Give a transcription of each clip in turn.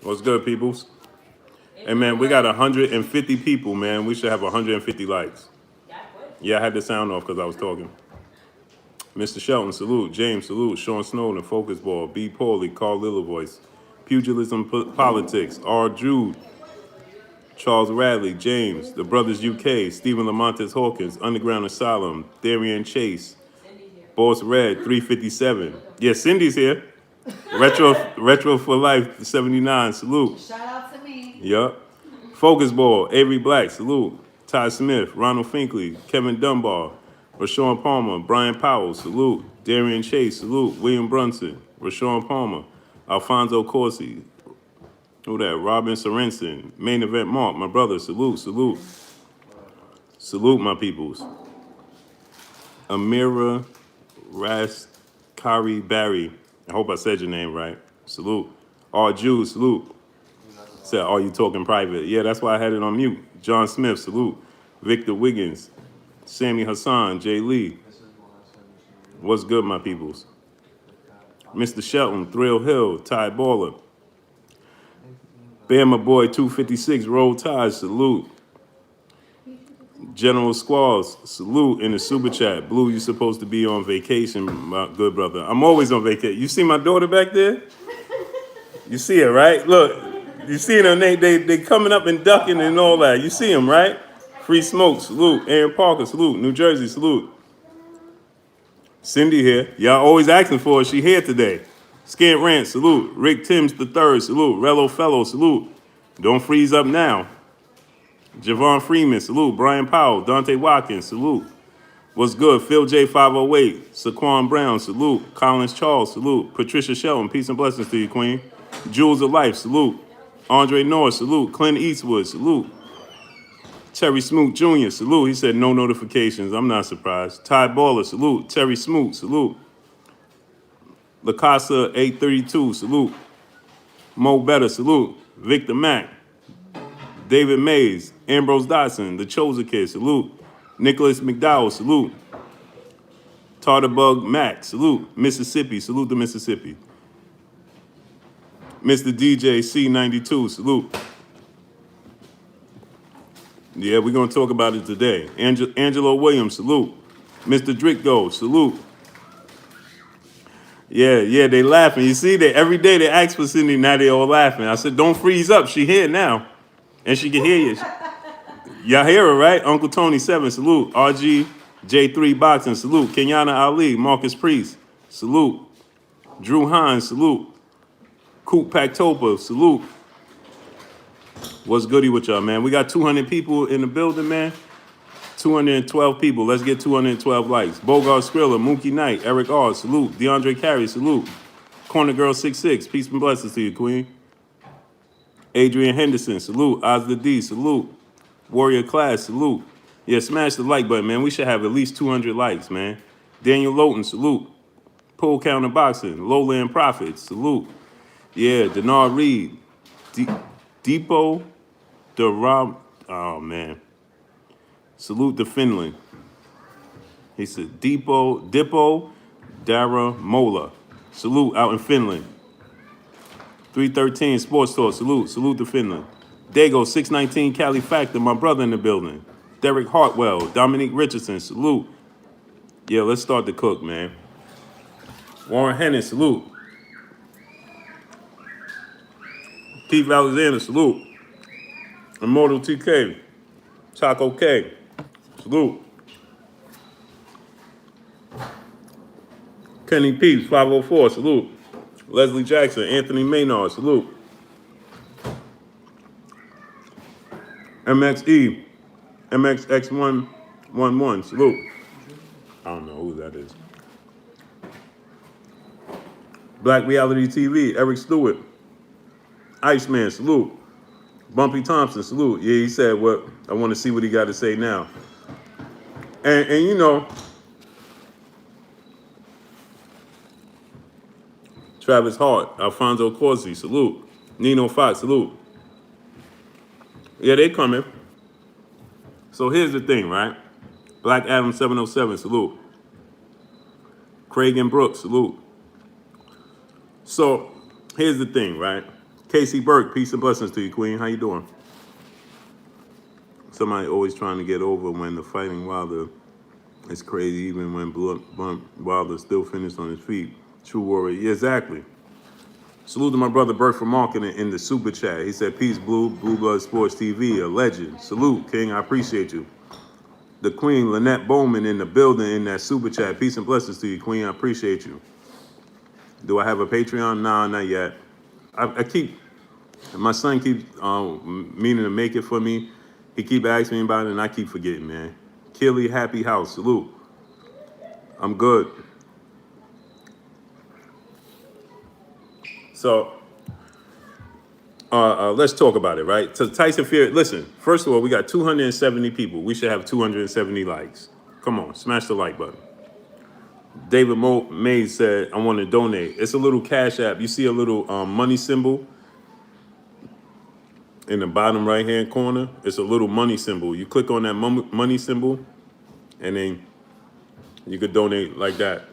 What's good, peoples? Hey, man, we got 150 people, man. We should have 150 likes. Yeah, I had the sound off because I was talking. Mr. Shelton, salute. James, salute. Sean Snowden, Focus Ball. B. Pauly, Carl Littlevoice. Pugilism Politics. R. Jude. Charles Radley, James, The Brothers UK, Stephen Lamontes Hawkins, Underground Asylum, Darian Chase, Boss Red, 357. Yeah, Cindy's here. Retro for Life, 79, salute. Shout out to me. Yup. Focus Ball, Avery Black, salute. Ty Smith, Ronald Finkley, Kevin Dunbar, Rashawn Palmer, Brian Powell, salute. Darian Chase, salute. William Brunson, Rashawn Palmer, Alfonso Corsi, who that? Robin Sorensen, Main Event Mark, my brother, salute, salute. Salute, my peoples. Amira Raskari Barry, I hope I said your name right. Salute. R. Jude, salute. Said, are you talking private? Yeah, that's why I had it on mute. John Smith, salute. Victor Wiggins, Sammy Hassan, Jay Lee. What's good, my peoples? Mr. Shelton, Thrill Hill, Ty Baller. Bama Boy 256, Roll Tide, salute. General Squalls, salute in the super chat. Blue, you supposed to be on vacation, my good brother. I'm always on vacation. You see my daughter back there? You see her, right? Look, you see them, they coming up and ducking and all that. You see them, right? Free Smoke, salute. Aaron Parker, salute. New Jersey, salute. Cindy here. Y'all always asking for her. She here today. Scant Rant, salute. Rick Timms III, salute. Rello Fellow, salute. Don't freeze up now. Javon Freeman, salute. Brian Powell, Dante Watkins, salute. What's good? Phil J 508, Saquon Brown, salute. Collins Charles, salute. Patricia Shelton, peace and blessings to you, Queen. Jewels of Life, salute. Andre Norris, salute. Clint Eastwood, salute. Terry Smoot Jr., salute. He said no notifications. I'm not surprised. Ty Baller, salute. Terry Smoot, salute. LaCasa 832, salute. Mo Better, salute. Victor Mack. David Mays. Ambrose Dotson, The Chosen Kid, salute. Nicholas McDowell, salute. Tarterbug Mac, salute. Mississippi, salute to Mississippi. Mr. DJ C92, salute. Yeah, we're going to talk about it today. Angelo Williams, salute. Mr. Dricko, salute. Yeah, they laughing. You see, every day they ask for Cindy, now they all laughing. I said, don't freeze up. She here now. And she can hear you. Y'all hear her, right? Uncle Tony 7, salute. RG J3 Boxing, salute. Kenyana Ali, Marcus Priest, salute. Drew Hines, salute. Coop Pactopa, salute. What's goody with y'all, man? We got 200 people in the building, man. 212 people. Let's get 212 likes. Bogart Skrilla, Mookie Knight, Eric R, salute. DeAndre Carey, salute. Corner Girl 66, peace and blessings to you, Queen. Adrian Henderson, salute. Ozda D, salute. Warrior Class, salute. Yeah, smash the like button, man. We should have at least 200 likes, man. Daniel Lowton, salute. Pull Counter Boxing, Lowland Profits, salute. Yeah, Denard Reed. Depot Deram. Oh, man. Salute to Finland. He said Dippo Dara Mola. Salute out in Finland. 313 Sports Talk. Salute to Finland. Dago 619 Cali Factor, my brother in the building. Derek Hartwell, Dominique Richardson, salute. Yeah, let's start the cook, man. Warren Hennis, salute. Keith Alexander, salute. Immortal TK, Taco K, salute. Kenny Peeps, 504, salute. Leslie Jackson, Anthony Maynard, salute. MXE, MXX111, salute. I don't know who that is. Black Reality TV, Eric Stewart. Iceman, salute. Bumpy Thompson, salute. Yeah, he said, what? I want to see what he got to say now. And you know, Travis Hart, Alfonso Corsi, salute. Nino Fox, salute. Yeah, they coming. So here's the thing, right? Black Adam 707, salute. Craig and Brooks, salute. So here's the thing, right? Casey Burke, peace and blessings to you, Queen. How you doing? Somebody always trying to get over when the fighting Wilder is crazy, even when Wilder still finished on his feet. True warrior. Yeah, exactly. Salute to my brother Bert from Marketing in the super chat. He said, peace, Blue Blood Sports TV, a legend. Salute, King. I appreciate you. The Queen, Lynette Bowman, in the building in that super chat. Peace and blessings to you, Queen. I appreciate you. Do I have a Patreon? Nah, not yet. My son keeps meaning to make it for me. He keep asking me about it, and I keep forgetting, man. Killy, Happy House, salute. I'm good. So, let's talk about it, right? So Tyson Fury, listen, first of all, we got 270 people. We should have 270 likes. Come on, smash the like button. David Mays said, I want to donate. It's a little Cash App. You see a little money symbol in the bottom right-hand corner? It's a little money symbol. You click on that money symbol, and then you could donate like that.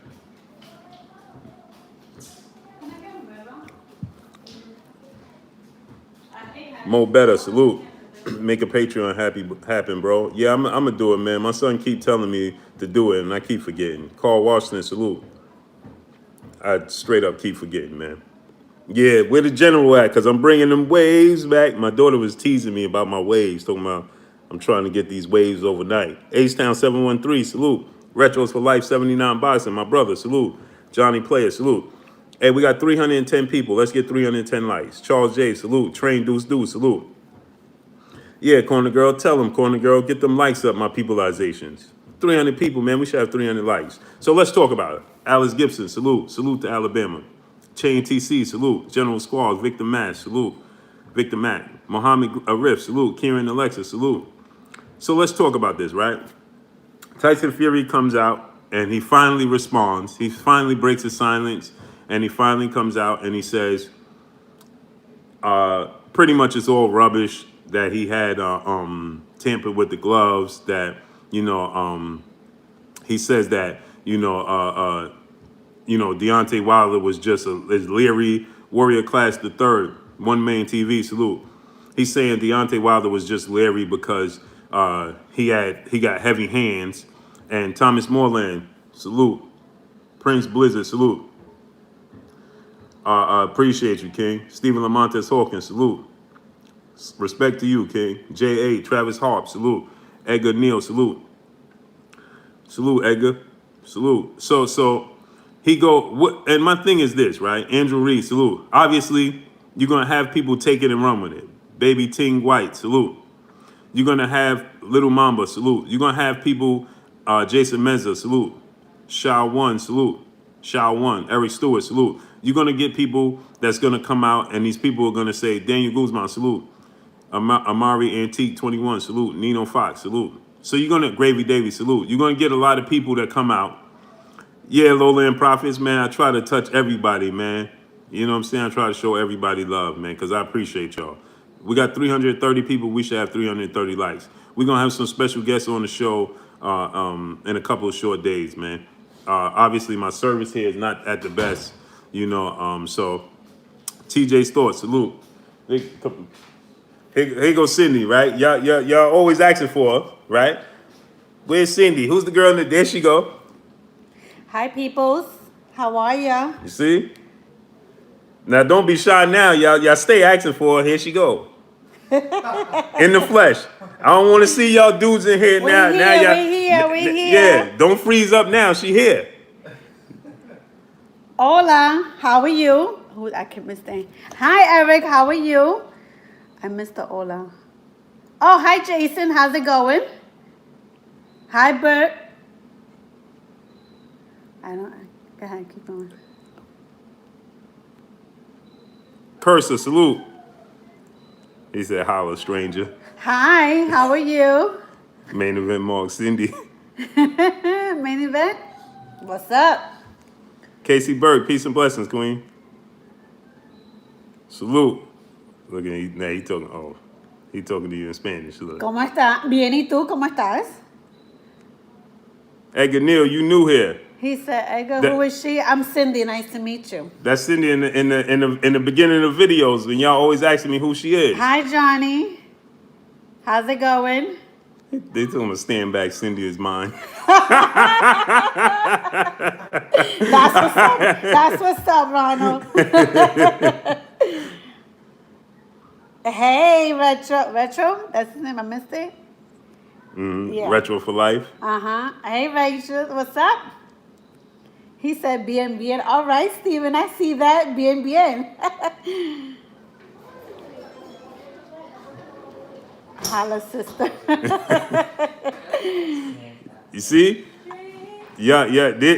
Mo Better, salute. Make a Patreon happen, bro. Yeah, I'm gonna do it, man. My son keep telling me to do it, and I keep forgetting. Carl Washington, salute. I straight up keep forgetting, man. Yeah, where the general at? Because I'm bringing them waves back. My daughter was teasing me about my waves, talking about I'm trying to get these waves overnight. H-Town 713, salute. Retros for Life 79 Boxing, my brother, salute. Johnny Player, salute. Hey, we got 310 people. Let's get 310 likes. Charles J, salute. Train Deuce Deuce, salute. Yeah, Corner Girl, tell them, Corner Girl, get them likes up, my peopleizations. 300 people, man, we should have 300 likes. So let's talk about it. Alice Gibson, salute. Salute to Alabama. Chain TC, salute. General Squalls, Victor Mash, salute. Victor Mack. Mohammed Arif, salute. Kieran Alexa, salute. So let's talk about this, right? Tyson Fury comes out and he finally responds. He finally breaks his silence and he finally comes out and he says, pretty much it's all rubbish that he had tampered with the gloves, that, he says that, Deontay Wilder was just a Leary Warrior Class the Third, One Man TV, salute. He's saying Deontay Wilder was just Larry because he got heavy hands. And Thomas Moreland, salute. Prince Blizzard, salute. Appreciate you, King. Stephen Lamontes Hawkins, salute. Respect to you, King. J.A. Travis Harp, salute. Edgar Neal, salute. Salute, Edgar. Salute. So he and my thing is this, right? Andrew Reed, salute. Obviously, you're going to have people take it and run with it. Baby Ting White, salute. You're going to have Little Mamba, salute. You're going to have people, Jason Meza, salute. Shao One, salute. Shao One, Eric Stewart, salute. You're going to get people that's going to come out, and these people are going to say, Daniel Guzman, salute. Amari Antique 21, salute. Nino Fox, salute. So you're going to, Gravy Davies, salute. You're going to get a lot of people that come out. Yeah, Lowland Prophets, man, I try to touch everybody, man. You know what I'm saying? I try to show everybody love, man, because I appreciate y'all. We got 330 people. We should have 330 likes. We're going to have some special guests on the show in a couple of short days, man. Obviously, my service here is not at the best, so TJ's Thoughts, salute. Here goes Cindy, right? Y'all always asking for her, right? Where's Cindy? Who's the girl in the, there she go. Hi, peoples. How are ya? You see? Now, don't be shy now. Y'all stay asking for her. Here she go. In the flesh. I don't want to see y'all dudes in here now. We here. Yeah, don't freeze up now. She here. Hola, how are you? I can't miss. Hi, Eric. How are you? I missed the hola. Oh, hi, Jason. How's it going? Hi, Bert. Go ahead, keep going. Curser, salute. He said, holla, stranger. Hi, how are you? Main event Mark, Cindy. Main event? What's up? Casey Bird, peace and blessings, Queen. Salute. Look at him, now he talking to you in Spanish. Look. ¿Cómo está? Bien, ¿y tú? ¿Cómo estás? Edgar Neal, you new here. He said, Edgar, That- who is she? I'm Cindy. Nice to meet you. That's Cindy in the beginning of the videos, and y'all always asking me who she is. Hi, Johnny. How's it going? They told me to stand back. Cindy is mine. That's what's up. That's what's up, Ronald. Hey, Retro. Retro? That's his name. I missed it. Yeah. Retro for life. Uh-huh. Hey, Rachel. What's up? He said, bien, bien. All right, Steven. I see that. Bien, bien. Holla, sister. You see? Yeah.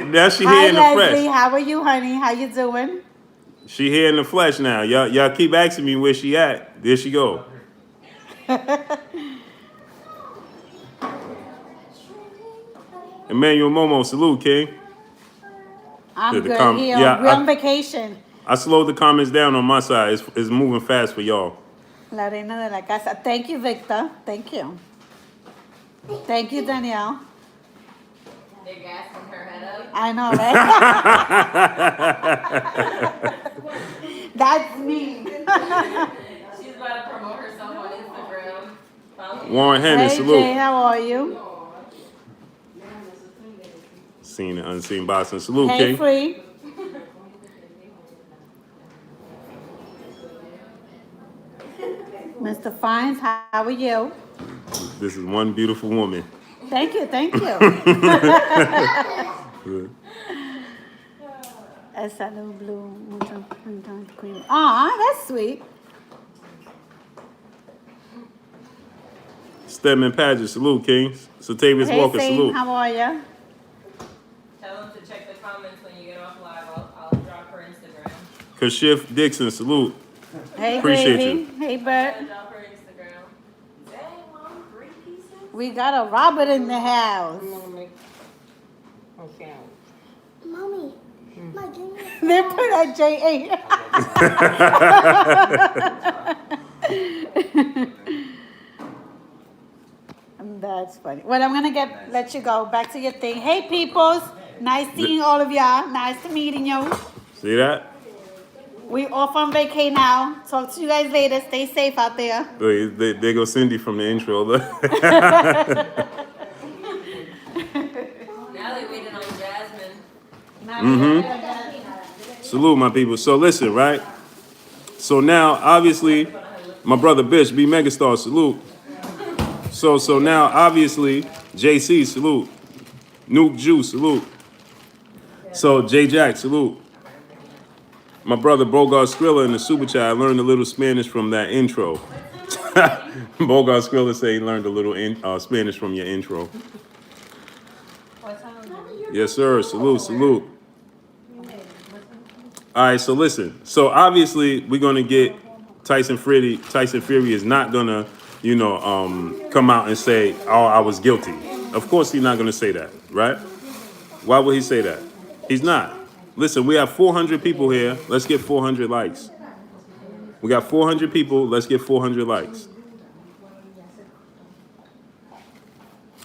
Now she Hi, here in the Leslie. flesh. How are you, honey? How you doing? She here in the flesh now. Y'all keep asking me where she at. There she go. Emmanuel Momo, salute, King. I'm Good, the good com- here. yeah, We're I- on vacation. I slowed the comments down on my side. It's moving fast for y'all. La reina de la casa. Thank you, Victor. Thank you. Thank you, Danielle. They're gassing her head up. I know, right? That's me. She's about to promote herself on Instagram. Follow me. Warren Henry, Hey, salute. Jay, how are you? Seen and unseen Boston. Salute, Hey, King. Free. Mr. Fines, how are you? This is one beautiful woman. Thank you, thank you. Esa little blue mucho cream. Aw, that's sweet. Stedman Padgett, salute, King. Satavius Hey, Walker, Saint, salute. how are you? Tell them to check the comments when you get off live. I'll drop her Instagram. Kashif Dixon, salute. Hey, Appreciate Gravy. you. Hey, I'll Bert. drop her Instagram. Dang, Mom, 3 pieces? We got a Robert in the house. Okay. Mommy, my junior. They put a J8. That's funny. Well, I'm gonna let you go back to your thing. Hey, peoples. Nice seeing all of y'all. Nice to meeting you. See that? We off on vacay now. Talk to you guys later. Stay safe out there. There go Cindy from the intro. Look. Now they waited on Jasmine. Salute, my people. So listen, right? So now, obviously, my brother Bish, B Megastar, salute. So now, obviously, JC, salute. Nuke Juice, salute. So J Jack, salute. My brother Bogart Skrilla in the super chat, I learned a little Spanish from that intro. Bogart Skrilla say he learned a little Spanish from your intro. Yes, sir. Salute, salute. All right, so listen. So obviously we're gonna get Tyson Fury. Tyson Fury is not gonna, come out and say, "Oh, I was guilty." Of course, he's not gonna say that, right? Why would he say that? He's not. Listen, we have 400 people here. Let's get 400 likes. We got 400 people. Let's get 400 likes.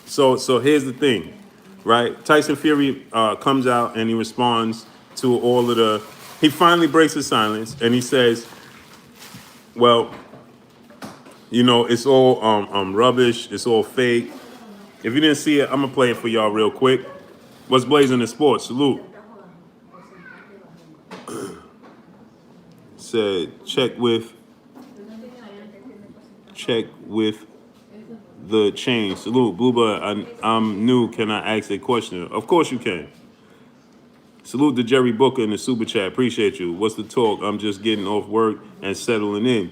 So here's the thing, right? Tyson Fury comes out and he responds to all of the. He finally breaks his silence and he says, "Well, it's all rubbish. It's all fake. If you didn't see it, I'm gonna play it for y'all real quick. What's blazing in sports? Salute." Said check with the chain. Salute, Bluebird. I'm new. Can I ask a question? Of course you can. Salute to Jerry Booker in the super chat. Appreciate you. What's the talk? I'm just getting off work and settling in.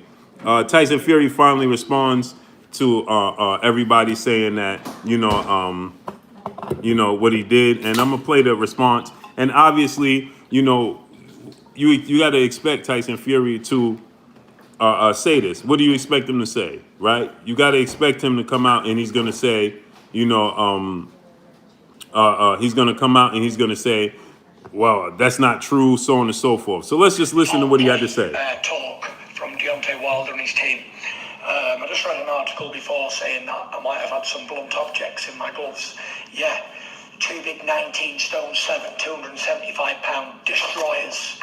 Tyson Fury finally responds to everybody saying that what he did, and I'm gonna play the response. And obviously, you got to expect Tyson Fury to say this. What do you expect him to say, right? You got to expect him to come out and he's gonna say, he's gonna come out and he's gonna say, well, that's not true, so on and so forth. So let's just listen to what he had to say. Talk from Deontay Wilder and his team. I just read an article before saying that I might have had some blunt objects in my gloves. Yeah, two big 19 stone 7, 275-pound destroyers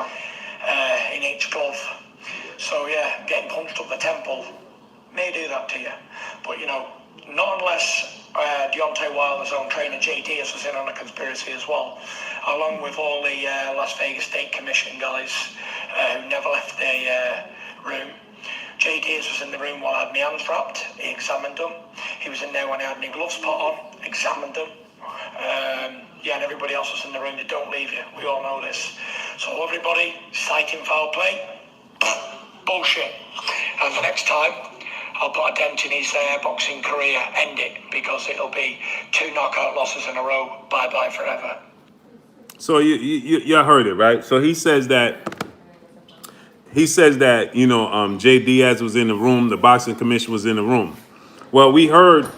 in each glove. So yeah, getting punched up the temple may do that to you. But you know, not unless Deontay Wilder's own trainer J. Diaz was in on a conspiracy as well, along with all the Las Vegas State Commission guys who never left their room. J. Diaz was in the room while I had my hands wrapped. He examined them. He was in there when I had my gloves put on, examined them. Yeah, and everybody else was in the room. They don't leave you. We all know this. So everybody citing foul play, bullshit. And the next time, I'll put a dent in his boxing career, end it, because it'll be 2 knockout losses in a row. Bye-bye forever. So you heard it, right? So he says that you know Jay Diaz was in the room, the boxing commission was in the room. Well, we heard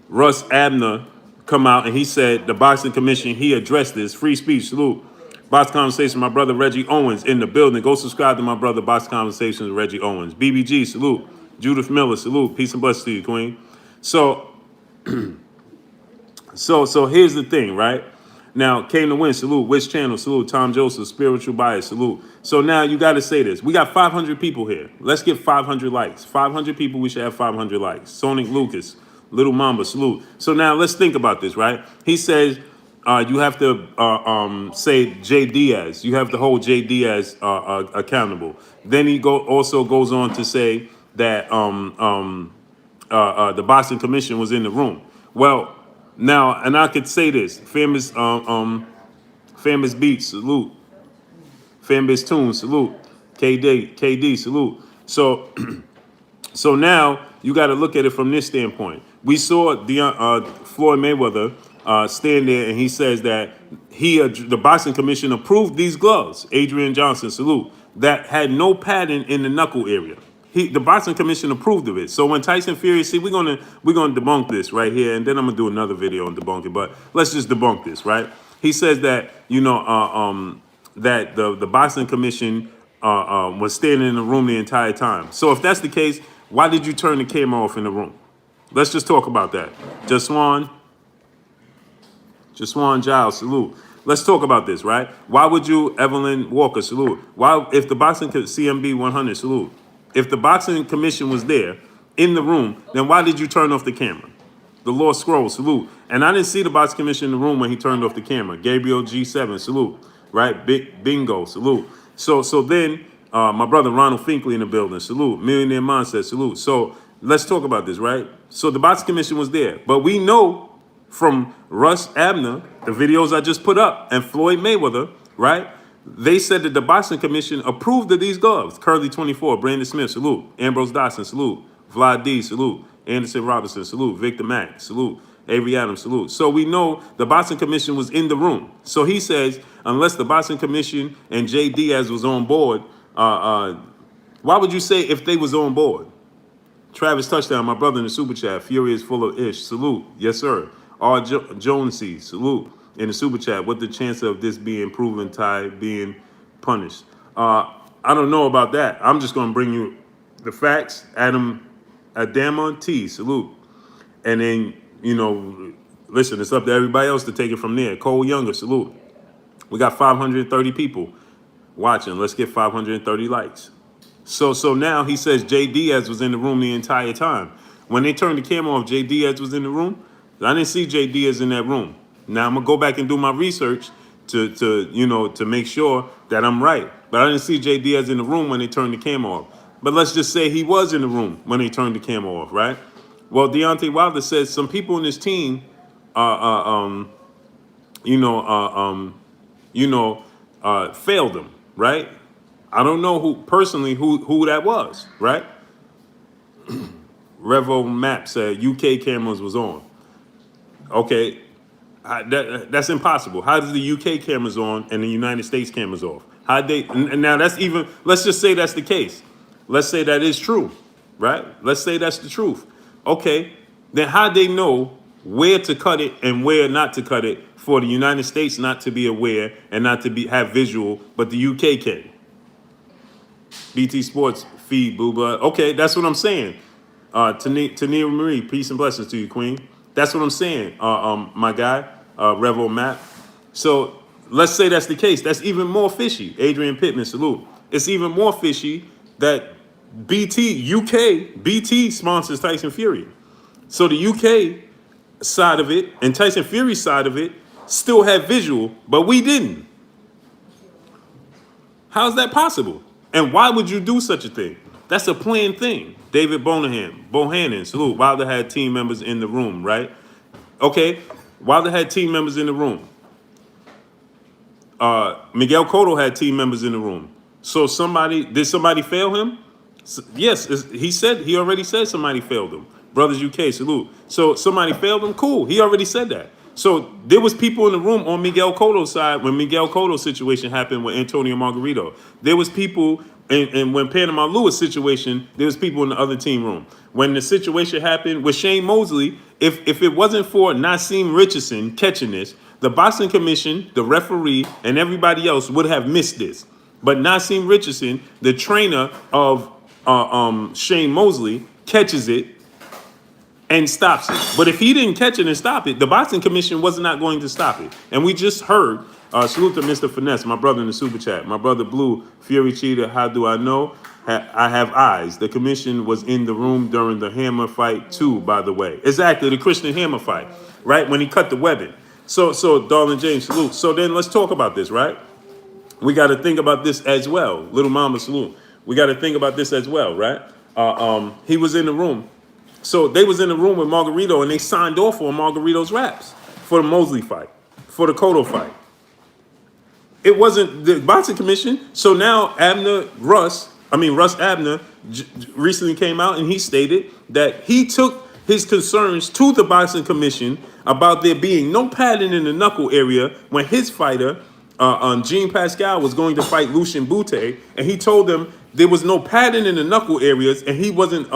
Russ Abner come out and he said the boxing commission, he addressed this free speech. Salute. Box Conversation, my brother Reggie Owens in the building. Go subscribe to my brother Box Conversations with Reggie Owens. BBG, salute. Judith Miller, salute. Peace and blessings to you, Queen. So here's the thing, right? Now, Came to Win, salute. Which channel, salute. Tom Joseph, Spiritual Bias, salute. So now you got to say this. We got 500 people here. Let's get 500 likes. 500 people, we should have 500 likes. Sonic Lucas, Little Mamba, salute. So now let's think about this, right? He says you have to say Jay Diaz. You have to hold Jay Diaz accountable. Then he also goes on to say that the boxing commission was in the room. Well, now, and I could say this, famous Beats, salute. Famous Tunes, salute. KD, salute. So so now you got to look at it from this standpoint. We saw Floyd Mayweather stand there and he says that the boxing commission approved these gloves, Adrian Johnson, salute, that had no padding in the knuckle area. The boxing commission approved of it. So when Tyson Fury, see, we're gonna debunk this right here, and then I'm gonna do another video and debunk it. But let's just debunk this, right? He says that that the boxing commission was standing in the room the entire time. So if that's the case, why did you turn the camera off in the room? Let's just talk about that. Jaswan Giles, salute. Let's talk about this, right? Why would you, Evelyn Walker, salute? Why, if the boxing CMB 100, salute. If the boxing commission was there in the room, then why did you turn off the camera? The Law Scroll, salute. And I didn't see the boxing commission in the room when he turned off the camera. Gabriel G7, salute. Right? Bingo, salute. So then my brother Ronald Finkley in the building, salute. Millionaire Mindset, salute. So let's talk about this, right? So the boxing commission was there, but we know from Russ Abner, the videos I just put up, and Floyd Mayweather, right? They said that the boxing commission approved of these gloves. Curly 24, Brandon Smith, salute. Ambrose Dotson, salute. Vlad D, salute. Anderson Robinson, salute. Victor Mack, salute. Avery Adams, salute. So we know the boxing commission was in the room. So he says, unless the boxing commission and Jay Diaz was on board, why would you say if they was on board? Travis Touchdown, my brother in the super chat. Fury is full of ish, salute. Yes, sir. R. Jonesy, salute. In the super chat, what the chance of this being proven, Ty being punished? I don't know about that. I'm just going to bring you the facts. Adama T, salute. And then, listen, it's up to everybody else to take it from there. Cole Younger, salute. We got 530 people watching. Let's get 530 likes. So now he says Jay Diaz was in the room the entire time. When they turned the camera off, Jay Diaz was in the room. I didn't see Jay Diaz in that room. Now I'm gonna go back and do my research to make sure that I'm right. But I didn't see Jay Diaz in the room when they turned the camera off. But let's just say he was in the room when they turned the camera off, right? Well, Deontay Wilder says some people in his team, failed him, right? I don't know who that was, right? Revo Map said UK cameras was on. Okay. That's impossible. How does the UK cameras on and the United States cameras off? How they? And now that's even. Let's just say that's the case. Let's say that is true, right? Let's say that's the truth. Okay, then how they know where to cut it and where not to cut it for the United States not to be aware and not to have visual, but the UK can? BT Sports feed, booba. Okay, that's what I'm saying. Tania Marie, peace and blessings to you, Queen. That's what I'm saying, my guy, Revo Matt. So let's say that's the case. That's even more fishy. Adrian Pittman, salute. It's even more fishy that BT sponsors Tyson Fury. So the UK side of it and Tyson Fury's side of it still had visual, but we didn't. How's that possible? And why would you do such a thing? That's a planned thing. David Bohannon, salute. Wilder had team members in the room, right? Okay, Wilder had team members in the room. Miguel Cotto had team members in the room. So did somebody fail him? Yes, he already said somebody failed him. Brothers UK, salute. So somebody failed him? Cool, he already said that. So there was people in the room on Miguel Cotto's side when Miguel Cotto's situation happened with Antonio Margarito. There was people, and when Panama Lewis situation, there was people in the other team room. When the situation happened with Shane Mosley, if it wasn't for Naseem Richardson catching this, the boxing commission, the referee, and everybody else would have missed this. But Naseem Richardson, the trainer of Shane Mosley, catches it and stops it. But if he didn't catch it and stop it, the boxing commission was not going to stop it. And we just heard, salute to Mr. Finesse, my brother in the super chat. My brother Blue, Fury Cheetah, how do I know? I have eyes. The commission was in the room during the Hammer fight too, by the way. Exactly, the Christian Hammer fight, right? When he cut the webbing. So Darlin James, salute. So then let's talk about this, right? We got to think about this as well. Little Mama, salute. We got to think about this as well, right? He was in the room. So they was in the room with Margarito, and they signed off on Margarito's raps for the Mosley fight, for the Cotto fight. It wasn't the boxing commission. So now Russ Abner recently came out and he stated that he took his concerns to the boxing commission about there being no padding in the knuckle area when his fighter, Jean Pascal, was going to fight Lucien Boutte, and he told them there was no padding in the knuckle areas, and he wasn't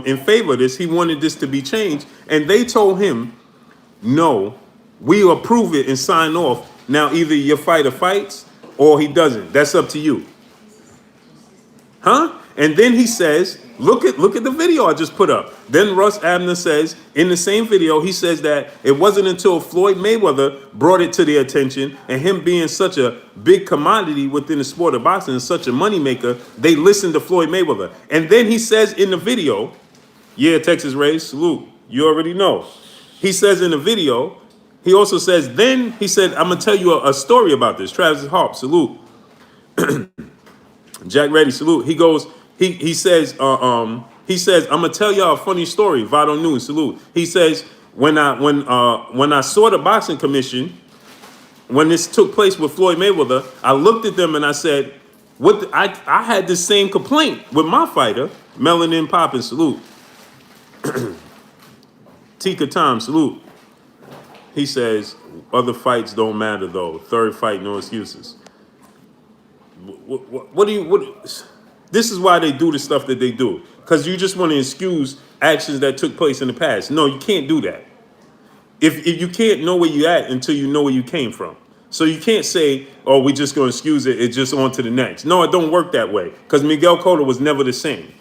in favor of this. He wanted this to be changed, and they told him, no, we approve it and sign off. Now either your fighter fights or he doesn't. That's up to you. Huh? And then he says, look at the video I just put up. Then Russ Abner says, in the same video, he says that it wasn't until Floyd Mayweather brought it to their attention, and him being such a big commodity within the sport of boxing and such a moneymaker, they listened to Floyd Mayweather. And then he says in the video, yeah, Texas Rays, salute. You already know. He says in the video, he also says, then he said, I'm going to tell you a story about this. Travis Harp, salute. Jack Reddy, salute. He goes, he says, I'm gonna tell y'all a funny story. Vado News, salute. He says, when I saw the boxing commission, when this took place with Floyd Mayweather, I looked at them and I said, I had the same complaint with my fighter, Melanin Poppin, salute. Tika Tom, salute. He says, other fights don't matter though. Third fight, no excuses. This is why they do the stuff that they do. Because you just want to excuse actions that took place in the past. No, you can't do that. If you can't know where you're at until you know where you came from. So you can't say, oh, we're just going to excuse it, it's just on to the next. No, it don't work that way. Because Miguel Cotto was never the same.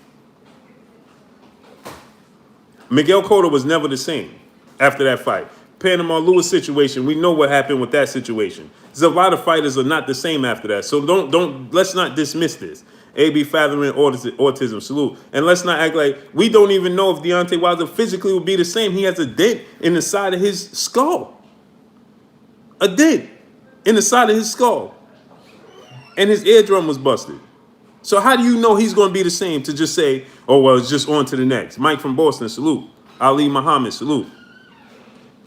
Miguel Cotto was never the same after that fight. Panama Lewis situation, we know what happened with that situation. There's a lot of fighters are not the same after that. So let's not dismiss this. AB Fathering Autism, salute. And let's not act like we don't even know if Deontay Wilder physically will be the same. He has a dent in the side of his skull. A dent in the side of his skull. And his eardrum was busted. So how do you know he's going to be the same to just say, oh, well, it's just on to the next? Mike from Boston, salute. Ali Muhammad, salute.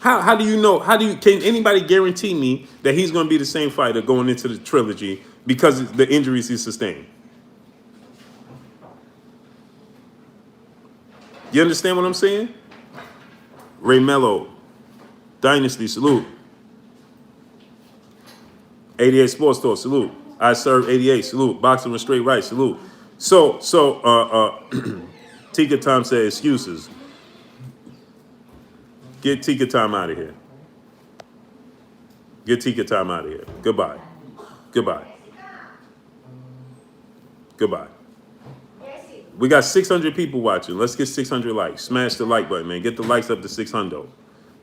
How do you know? Can anybody guarantee me that he's going to be the same fighter going into the trilogy because of the injuries he sustained? You understand what I'm saying? Ray Mello, Dynasty, salute. 88 Sports Store, salute. I serve 88, salute. Boxing with straight right, salute. So Tika Tom said excuses. Get Tika Time out of here. Get Tika Time out of here. Goodbye. Goodbye. Goodbye. We got 600 people watching. Let's get 600 likes. Smash the like button, man. Get the likes up to 600.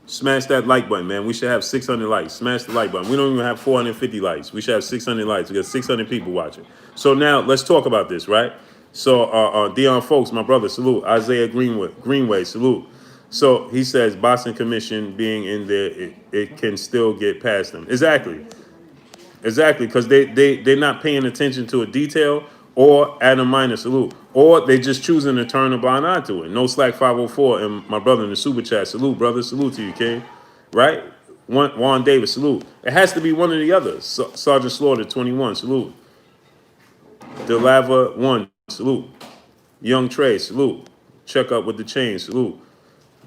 Smash that like button, man. We should have 600 likes. Smash the like button. We don't even have 450 likes. We should have 600 likes. We got 600 people watching. So now let's talk about this, right? So Dion Folks, my brother, salute. Isaiah Greenway, salute. So he says boxing commission being in there, it can still get past them. Exactly, because they're not paying attention to a detail or Adam Minor, salute. Or they just choosing to turn a blind eye to it. No Slack 504 and my brother in the super chat, salute, brother, salute to you, King. Right? Juan Davis, salute. It has to be one or the other. Sergeant Slaughter, 21, salute. DeLava, 1, salute. Young Trey, salute. Check up with the chain, salute.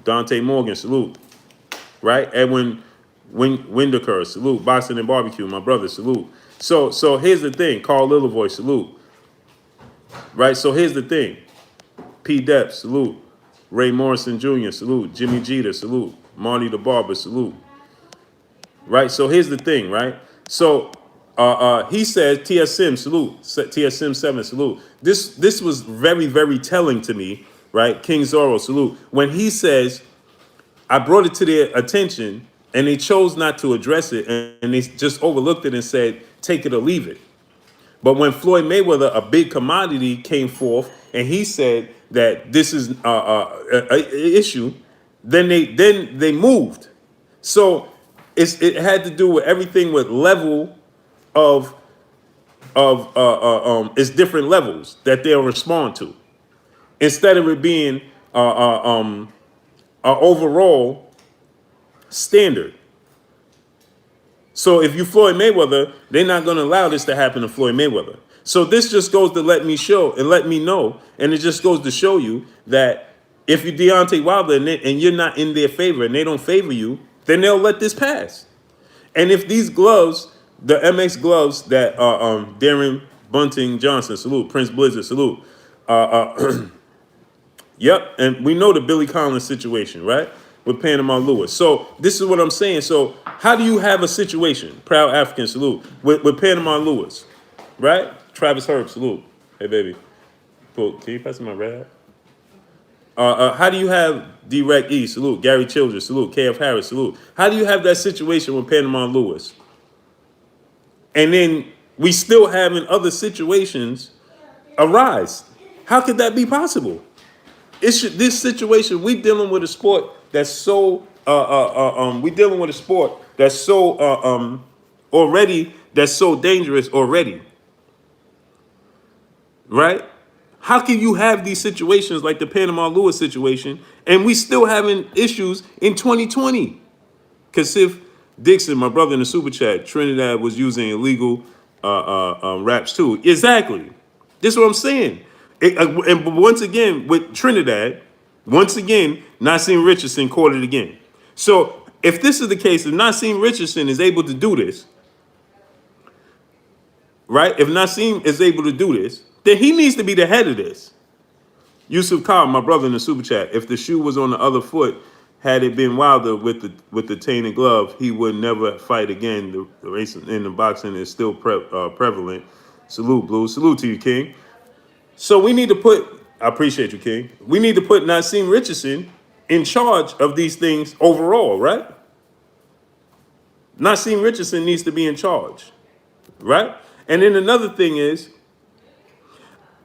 Dante Morgan, salute. Right? Edwin Windeker, salute. Boxing and Barbecue, my brother, salute. So here's the thing. Carl Lillavoy, salute. Right? So here's the thing. P. Depp, salute. Ray Morrison Jr., salute. Jimmy Jeter, salute. Marty the Barber, salute. Right? So here's the thing, right? So he says TSM, salute. TSM 7, salute. This was very, very telling to me, right? King Zorro, salute. When he says, I brought it to their attention and they chose not to address it and they just overlooked it and said, take it or leave it. But when Floyd Mayweather, a big commodity, came forth and he said that this is an issue, then they moved. So it had to do with everything with level of it's different levels that they'll respond to. Instead of it being an overall standard. So if you Floyd Mayweather, they're not going to allow this to happen to Floyd Mayweather. So this just goes to let me know, and it just goes to show you that if you're Deontay Wilder and you're not in their favor and they don't favor you, then they'll let this pass. And if these gloves, the MX gloves that Darren Bunting Johnson, salute, Prince Blizzard, salute. Yep, and we know the Billy Collins situation, right? With Panama Lewis. So this is what I'm saying. So how do you have a situation, proud African, salute, with Panama Lewis, right? Travis Herb, salute. Hey, baby. Can you pass me my red hat? How do you have D-Rec E, salute. Gary Childress, salute. KF Harris, salute. How do you have that situation with Panama Lewis? And then we still having other situations arise. How could that be possible? This situation, we dealing with a sport that's so already, that's so dangerous already. Right? How can you have these situations like the Panama Lewis situation and we still having issues in 2020? Because if Dixon, my brother in the super chat, Trinidad was using illegal raps too. Exactly. This is what I'm saying. And once again, with Trinidad, once again, Nassim Richardson caught it again. So if this is the case, if Nassim Richardson is able to do this, right? If Nassim is able to do this, then he needs to be the head of this. Yusuf Khan, my brother in the super chat, if the shoe was on the other foot, had it been Wilder with the tainted glove, he would never fight again. The race in the boxing is still prevalent. Salute, Blue. Salute to you, King. So we need to I appreciate you, King. We need to put Nassim Richardson in charge of these things overall, right? Nassim Richardson needs to be in charge, right? And then another thing is,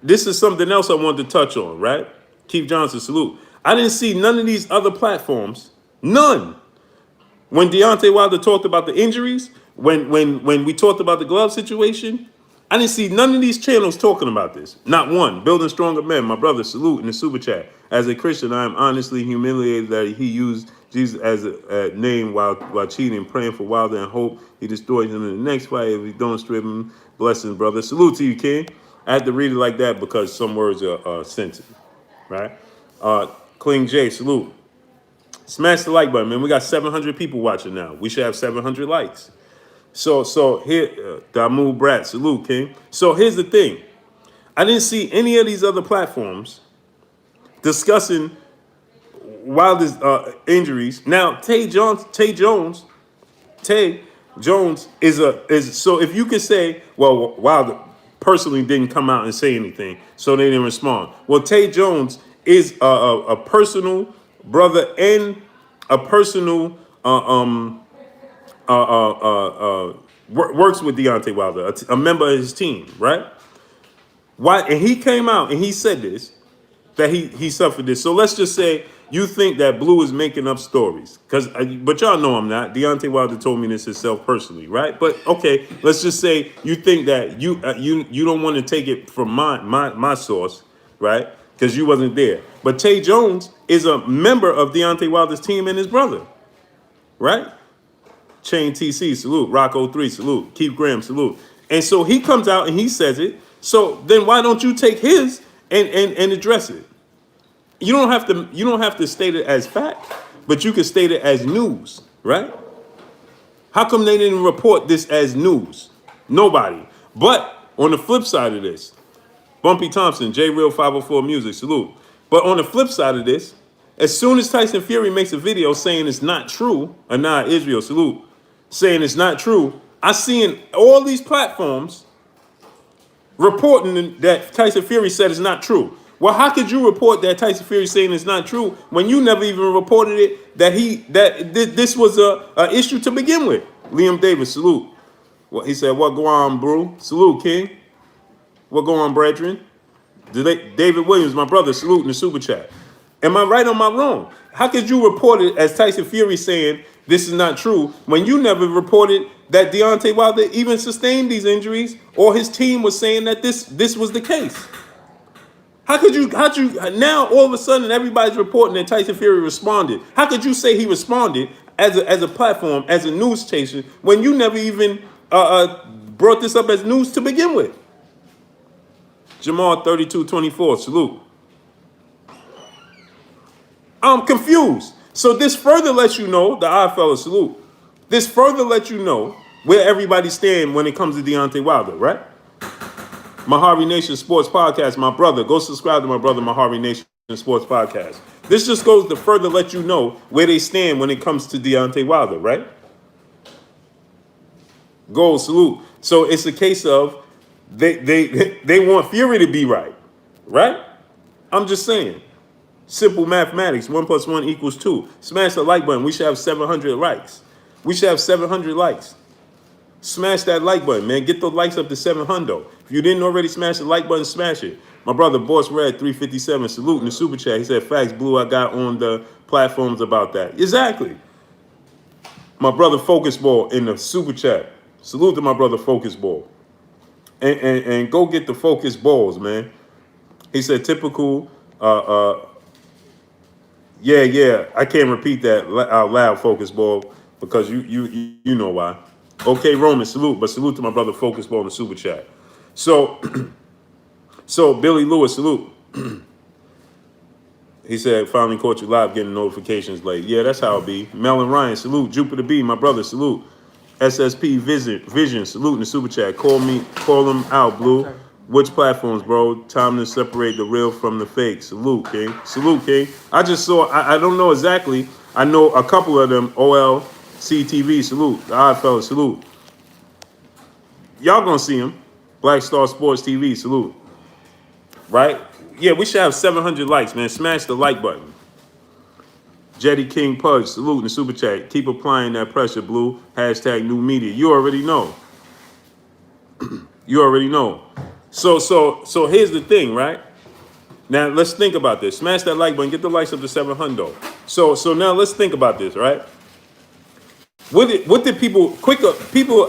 this is something else I wanted to touch on, right? Keith Johnson, salute. I didn't see none of these other platforms, none. When Deontay Wilder talked about the injuries, when we talked about the glove situation, I didn't see none of these channels talking about this. Not one. Building Stronger Men, my brother, salute in the super chat. As a Christian, I am honestly humiliated that he used Jesus as a name while cheating, praying for Wilder and hope he destroys him in the next fight if he don't strip him. Blessings, brother. Salute to you, King. I had to read it like that because some words are sensitive, right? Kling J, salute. Smash the like button, man. We got 700 people watching now. We should have 700 likes. So here, Damu Brat, salute, King. So here's the thing. I didn't see any of these other platforms discussing Wilder's injuries. Now, Tay Jones is so if you could say, well, Wilder personally didn't come out and say anything, so they didn't respond. Well, Tay Jones is a personal brother and a personal works with Deontay Wilder, a member of his team, right? Why? And he came out and he said this, that he suffered this. So let's just say you think that Blue is making up stories, but y'all know I'm not. Deontay Wilder told me this himself personally, right? But okay, let's just say you think that you don't want to take it from my source, right? Because you wasn't there. But Tay Jones is a member of Deontay Wilder's team and his brother, right? Chain TC, salute. Rocco 3, salute. Keith Graham, salute. And so he comes out and he says it. So then why don't you take his and address it? You don't have to state it as fact, but you can state it as news, right? How come they didn't report this as news? Nobody. But on the flip side of this, Bumpy Thompson, J Real 504 Music, salute. But on the flip side of this, as soon as Tyson Fury makes a video saying it's not true, Anah Israel, salute, saying it's not true, I see in all these platforms reporting that Tyson Fury said it's not true. Well, how could you report that Tyson Fury saying it's not true when you never even reported it that this was a issue to begin with? Liam Davis, salute. He said, "What go on, bro? Salute, King. What go on, brethren?" David Williams, my brother, salute in the super chat. Am I right or am I wrong? How could you report it as Tyson Fury saying this is not true when you never reported that Deontay Wilder even sustained these injuries or his team was saying that this was the case? How'd you now all of a sudden everybody's reporting that Tyson Fury responded? How could you say he responded as a platform, as a news station, when you never even brought this up as news to begin with? Jamal 3224, salute. I'm confused. So this further lets you know, the odd fella, salute. This further lets you know where everybody stand when it comes to Deontay Wilder, right? Mahari Nation Sports Podcast, my brother. Go subscribe to my brother, Mahari Nation Sports Podcast. This just goes to further let you know where they stand when it comes to Deontay Wilder, right? Gold, salute. So it's a case of they want Fury to be right? I'm just saying. Simple mathematics, 1 + 1 = 2. Smash the like button. We should have 700 likes. Smash that like button, man. Get the likes up to 700. If you didn't already smash the like button, smash it. My brother, Boss Red 357, salute in the super chat. He said, "Facts, Blue, I got on the platforms about that." Exactly. My brother Focus Ball in the super chat. Salute to my brother Focus Ball. And go get the Focus Balls, man. He said, typical, yeah. I can't repeat that out loud, Focus Ball, because you know why. Okay, Roman, salute, but salute to my brother Focus Ball in the super chat. So Billy Lewis, salute. He said, finally caught you live getting notifications late. Yeah, that's how it be. Melon Ryan, salute. Jupiter B, my brother, salute. SSP Vision, salute in the super chat. Call them out, Blue. Which platforms, bro? Time to separate the real from the fake. Salute, King. I just saw, I don't know exactly. I know a couple of them. OLCTV, salute. The Odd Fella, salute. Y'all gonna see him. Black Star Sports TV, salute. Right? Yeah, we should have 700 likes, man. Smash the like button. Jetty King Pudge, salute in the super chat. Keep applying that pressure, Blue. Hashtag new media. You already know. So here's the thing, right? Now let's think about this. Smash that like button. Get the likes up to 700. So now let's think about this, right? What did people,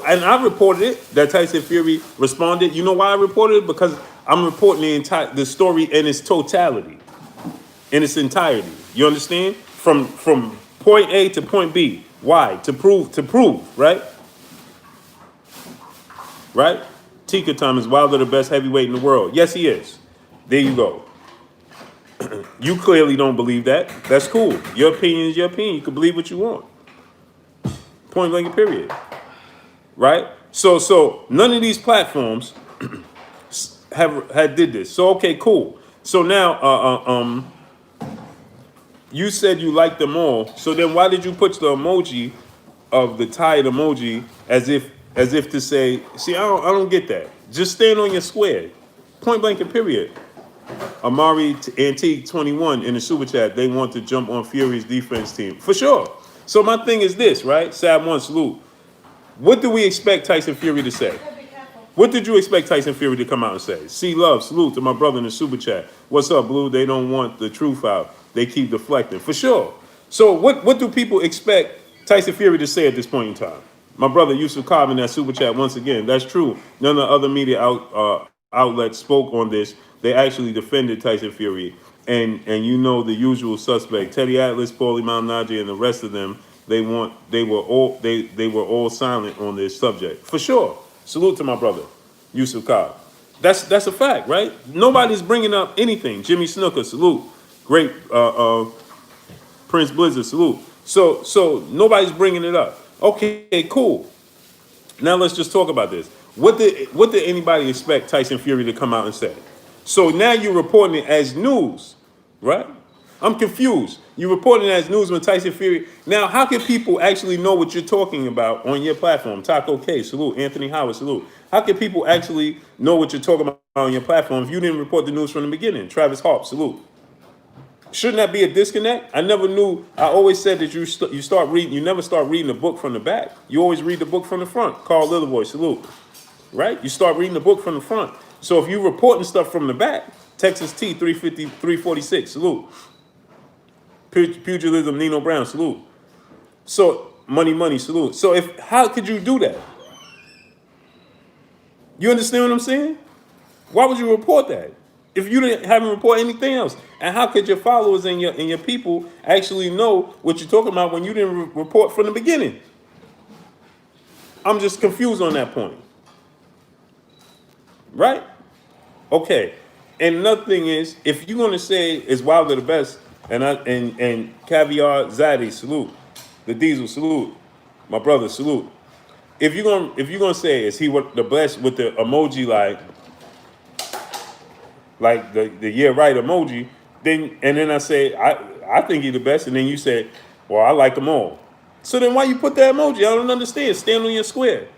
and I reported it, that Tyson Fury responded. You know why I reported it? Because I'm reporting the story in its totality, in its entirety. You understand? From point A to point B. Why? To prove, right? Right? Tika Thomas, Wilder the best heavyweight in the world. Yes, he is. There you go. You clearly don't believe that. That's cool. Your opinion is your opinion. You can believe what you want. Point blank, period. Right? So none of these platforms had did this. So okay, cool. So now you said you liked them all. So then why did you put the emoji of the tired emoji as if to say, see, I don't get that. Just stand on your square. Point blank and period. Amari Antique 21 in the super chat. They want to jump on Fury's defense team. For sure. So my thing is this, right? Sab 1 salute. What do we expect Tyson Fury to say? What did you expect Tyson Fury to come out and say? C Love, salute to my brother in the super chat. What's up, Blue? They don't want the truth out. They keep deflecting. For sure. So what do people expect Tyson Fury to say at this point in time? My brother Yusuf Cobb in that super chat once again. That's true. None of the other media outlets spoke on this. They actually defended Tyson Fury. And you know the usual suspect, Teddy Atlas, Paulie Malignaggi, and the rest of them, they were all silent on this subject. For sure. Salute to my brother, Yusuf Cobb. That's a fact, right? Nobody's bringing up anything. Jimmy Snooker, salute. Great Prince Blizzard, salute. So nobody's bringing it up. Okay, cool. Now let's just talk about this. What did anybody expect Tyson Fury to come out and say? So now you're reporting it as news, right? I'm confused. You're reporting it as news when Tyson Fury. Now, how can people actually know what you're talking about on your platform? Taco K, salute. Anthony Howard, salute. How can people actually know what you're talking about on your platform if you didn't report the news from the beginning? Travis Harp, salute. Shouldn't that be a disconnect? I never knew. I always said that you start reading. You never start reading the book from the back. You always read the book from the front. Carl Littleboy, salute. Right? You start reading the book from the front. So if you're reporting stuff from the back, Texas T 350 346, salute. Pugilism, Nino Brown, salute. So money, salute. So how could you do that? You understand what I'm saying? Why would you report that if you haven't reported anything else? And how could your followers and your people actually know what you're talking about when you didn't report from the beginning? I'm just confused on that point. Right? Okay. And another thing is, if you're gonna say is Wilder the best, and Caviar Zaddy, salute. The Diesel, salute. My brother, salute. If you're gonna say is he the best with the emoji like the yeah right emoji, then I say I think he's the best, and then you say, well, I like them all. So then why you put that emoji? I don't understand. Stand on your square.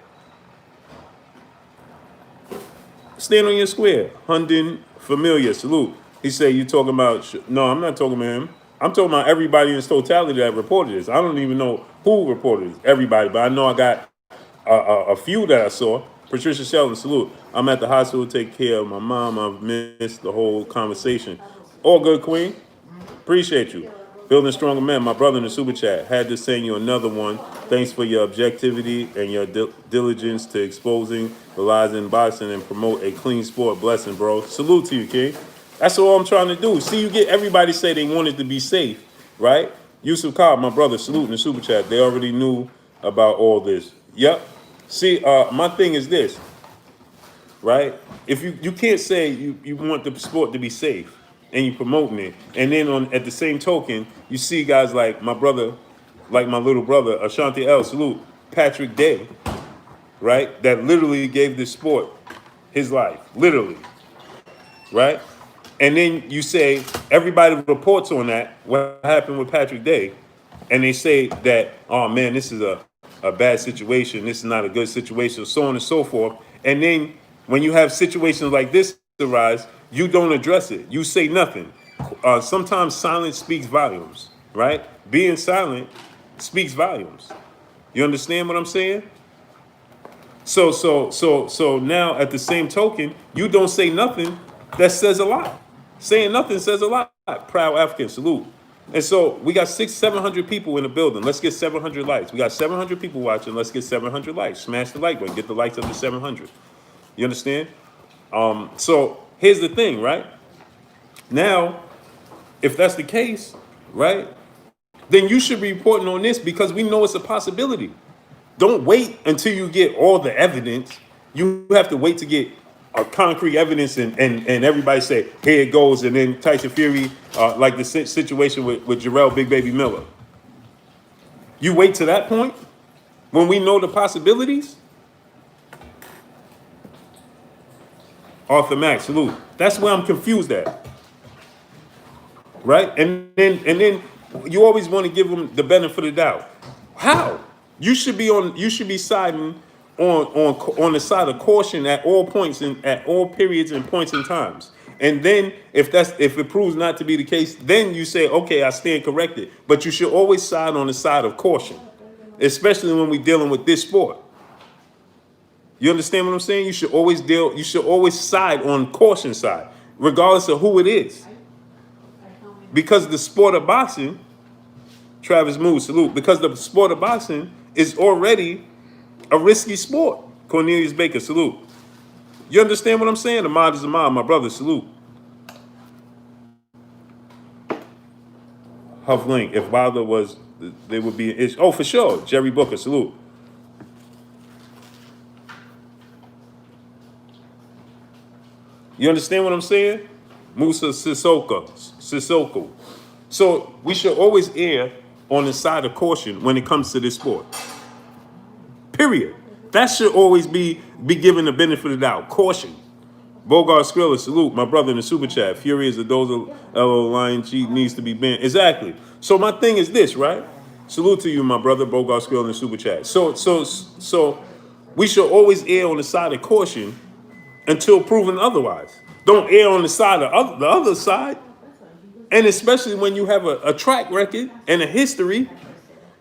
Stand on your square. Hundon Familiar, salute. He said, you talking about, no, I'm not talking about him. I'm talking about everybody in its totality that reported this. I don't even know who reported this, everybody, but I know I got a few that I saw. Patricia Sheldon, salute. I'm at the hospital to take care of my mom. I've missed the whole conversation. All good, Queen. Appreciate you. Building Stronger Men, my brother in the super chat. Had to send you another one. Thanks for your objectivity and your diligence to exposing the lies in boxing and promote a clean sport. Blessing, bro. Salute to you, King. That's all I'm trying to do. See, you get everybody say they wanted to be safe, right? Yusuf Cobb, my brother, salute in the super chat. They already knew about all this. Yep. See, my thing is this, right? If you can't say you want the sport to be safe and you promoting it, and then at the same token, you see guys like my brother, like my little brother, Ashanti L, salute, Patrick Day, right? That literally gave this sport his life, literally, right? And then you say everybody reports on that, what happened with Patrick Day, and they say that, oh man, this is a bad situation, this is not a good situation, so on and so forth. And then when you have situations like this arise, you don't address it. You say nothing. Sometimes silence speaks volumes, right? Being silent speaks volumes. You understand what I'm saying? So now at the same token, you don't say nothing. That says a lot. Saying nothing says a lot. Proud African, salute. And so we got 600-700 people in the building. Let's get 700 likes. We got 700 people watching. Let's get 700 likes. Smash the like button. Get the likes up to 700. You understand? So here's the thing, right? Now, if that's the case, right, then you should be reporting on this because we know it's a possibility. Don't wait until you get all the evidence. You have to wait to get concrete evidence and everybody say, here it goes, and then Tyson Fury, like the situation with Jarrell Big Baby Miller. You wait to that point when we know the possibilities? Arthur Mack, salute. That's where I'm confused at. Right? And then you always want to give them the benefit of the doubt. How? You should be siding on the side of caution at all points and at all periods and points in times. And then if it proves not to be the case, then you say, okay, I stand corrected. But you should always side on the side of caution, especially when we're dealing with this sport. You understand what I'm saying? You should always side on caution side, regardless of who it is. Because the sport of boxing, Travis Moose, salute, because the sport of boxing is already a risky sport. Cornelius Baker, salute. You understand what I'm saying? The mod is a mod, my brother, salute. Huff Link, if Wilder was, there would be an issue. Oh, for sure. Jerry Booker, salute. You understand what I'm saying? Musa Sissoko. So we should always err on the side of caution when it comes to this sport. Period. That should always be given the benefit of the doubt. Caution. Bogart Skrilla, salute. My brother in the super chat. Fury is a dozer. LO Lion G needs to be banned. Exactly. So my thing is this, right? Salute to you, my brother, Bogart Skrilla in the super chat. So we should always err on the side of caution until proven otherwise. Don't err on the side of the other side. And especially when you have a track record and a history.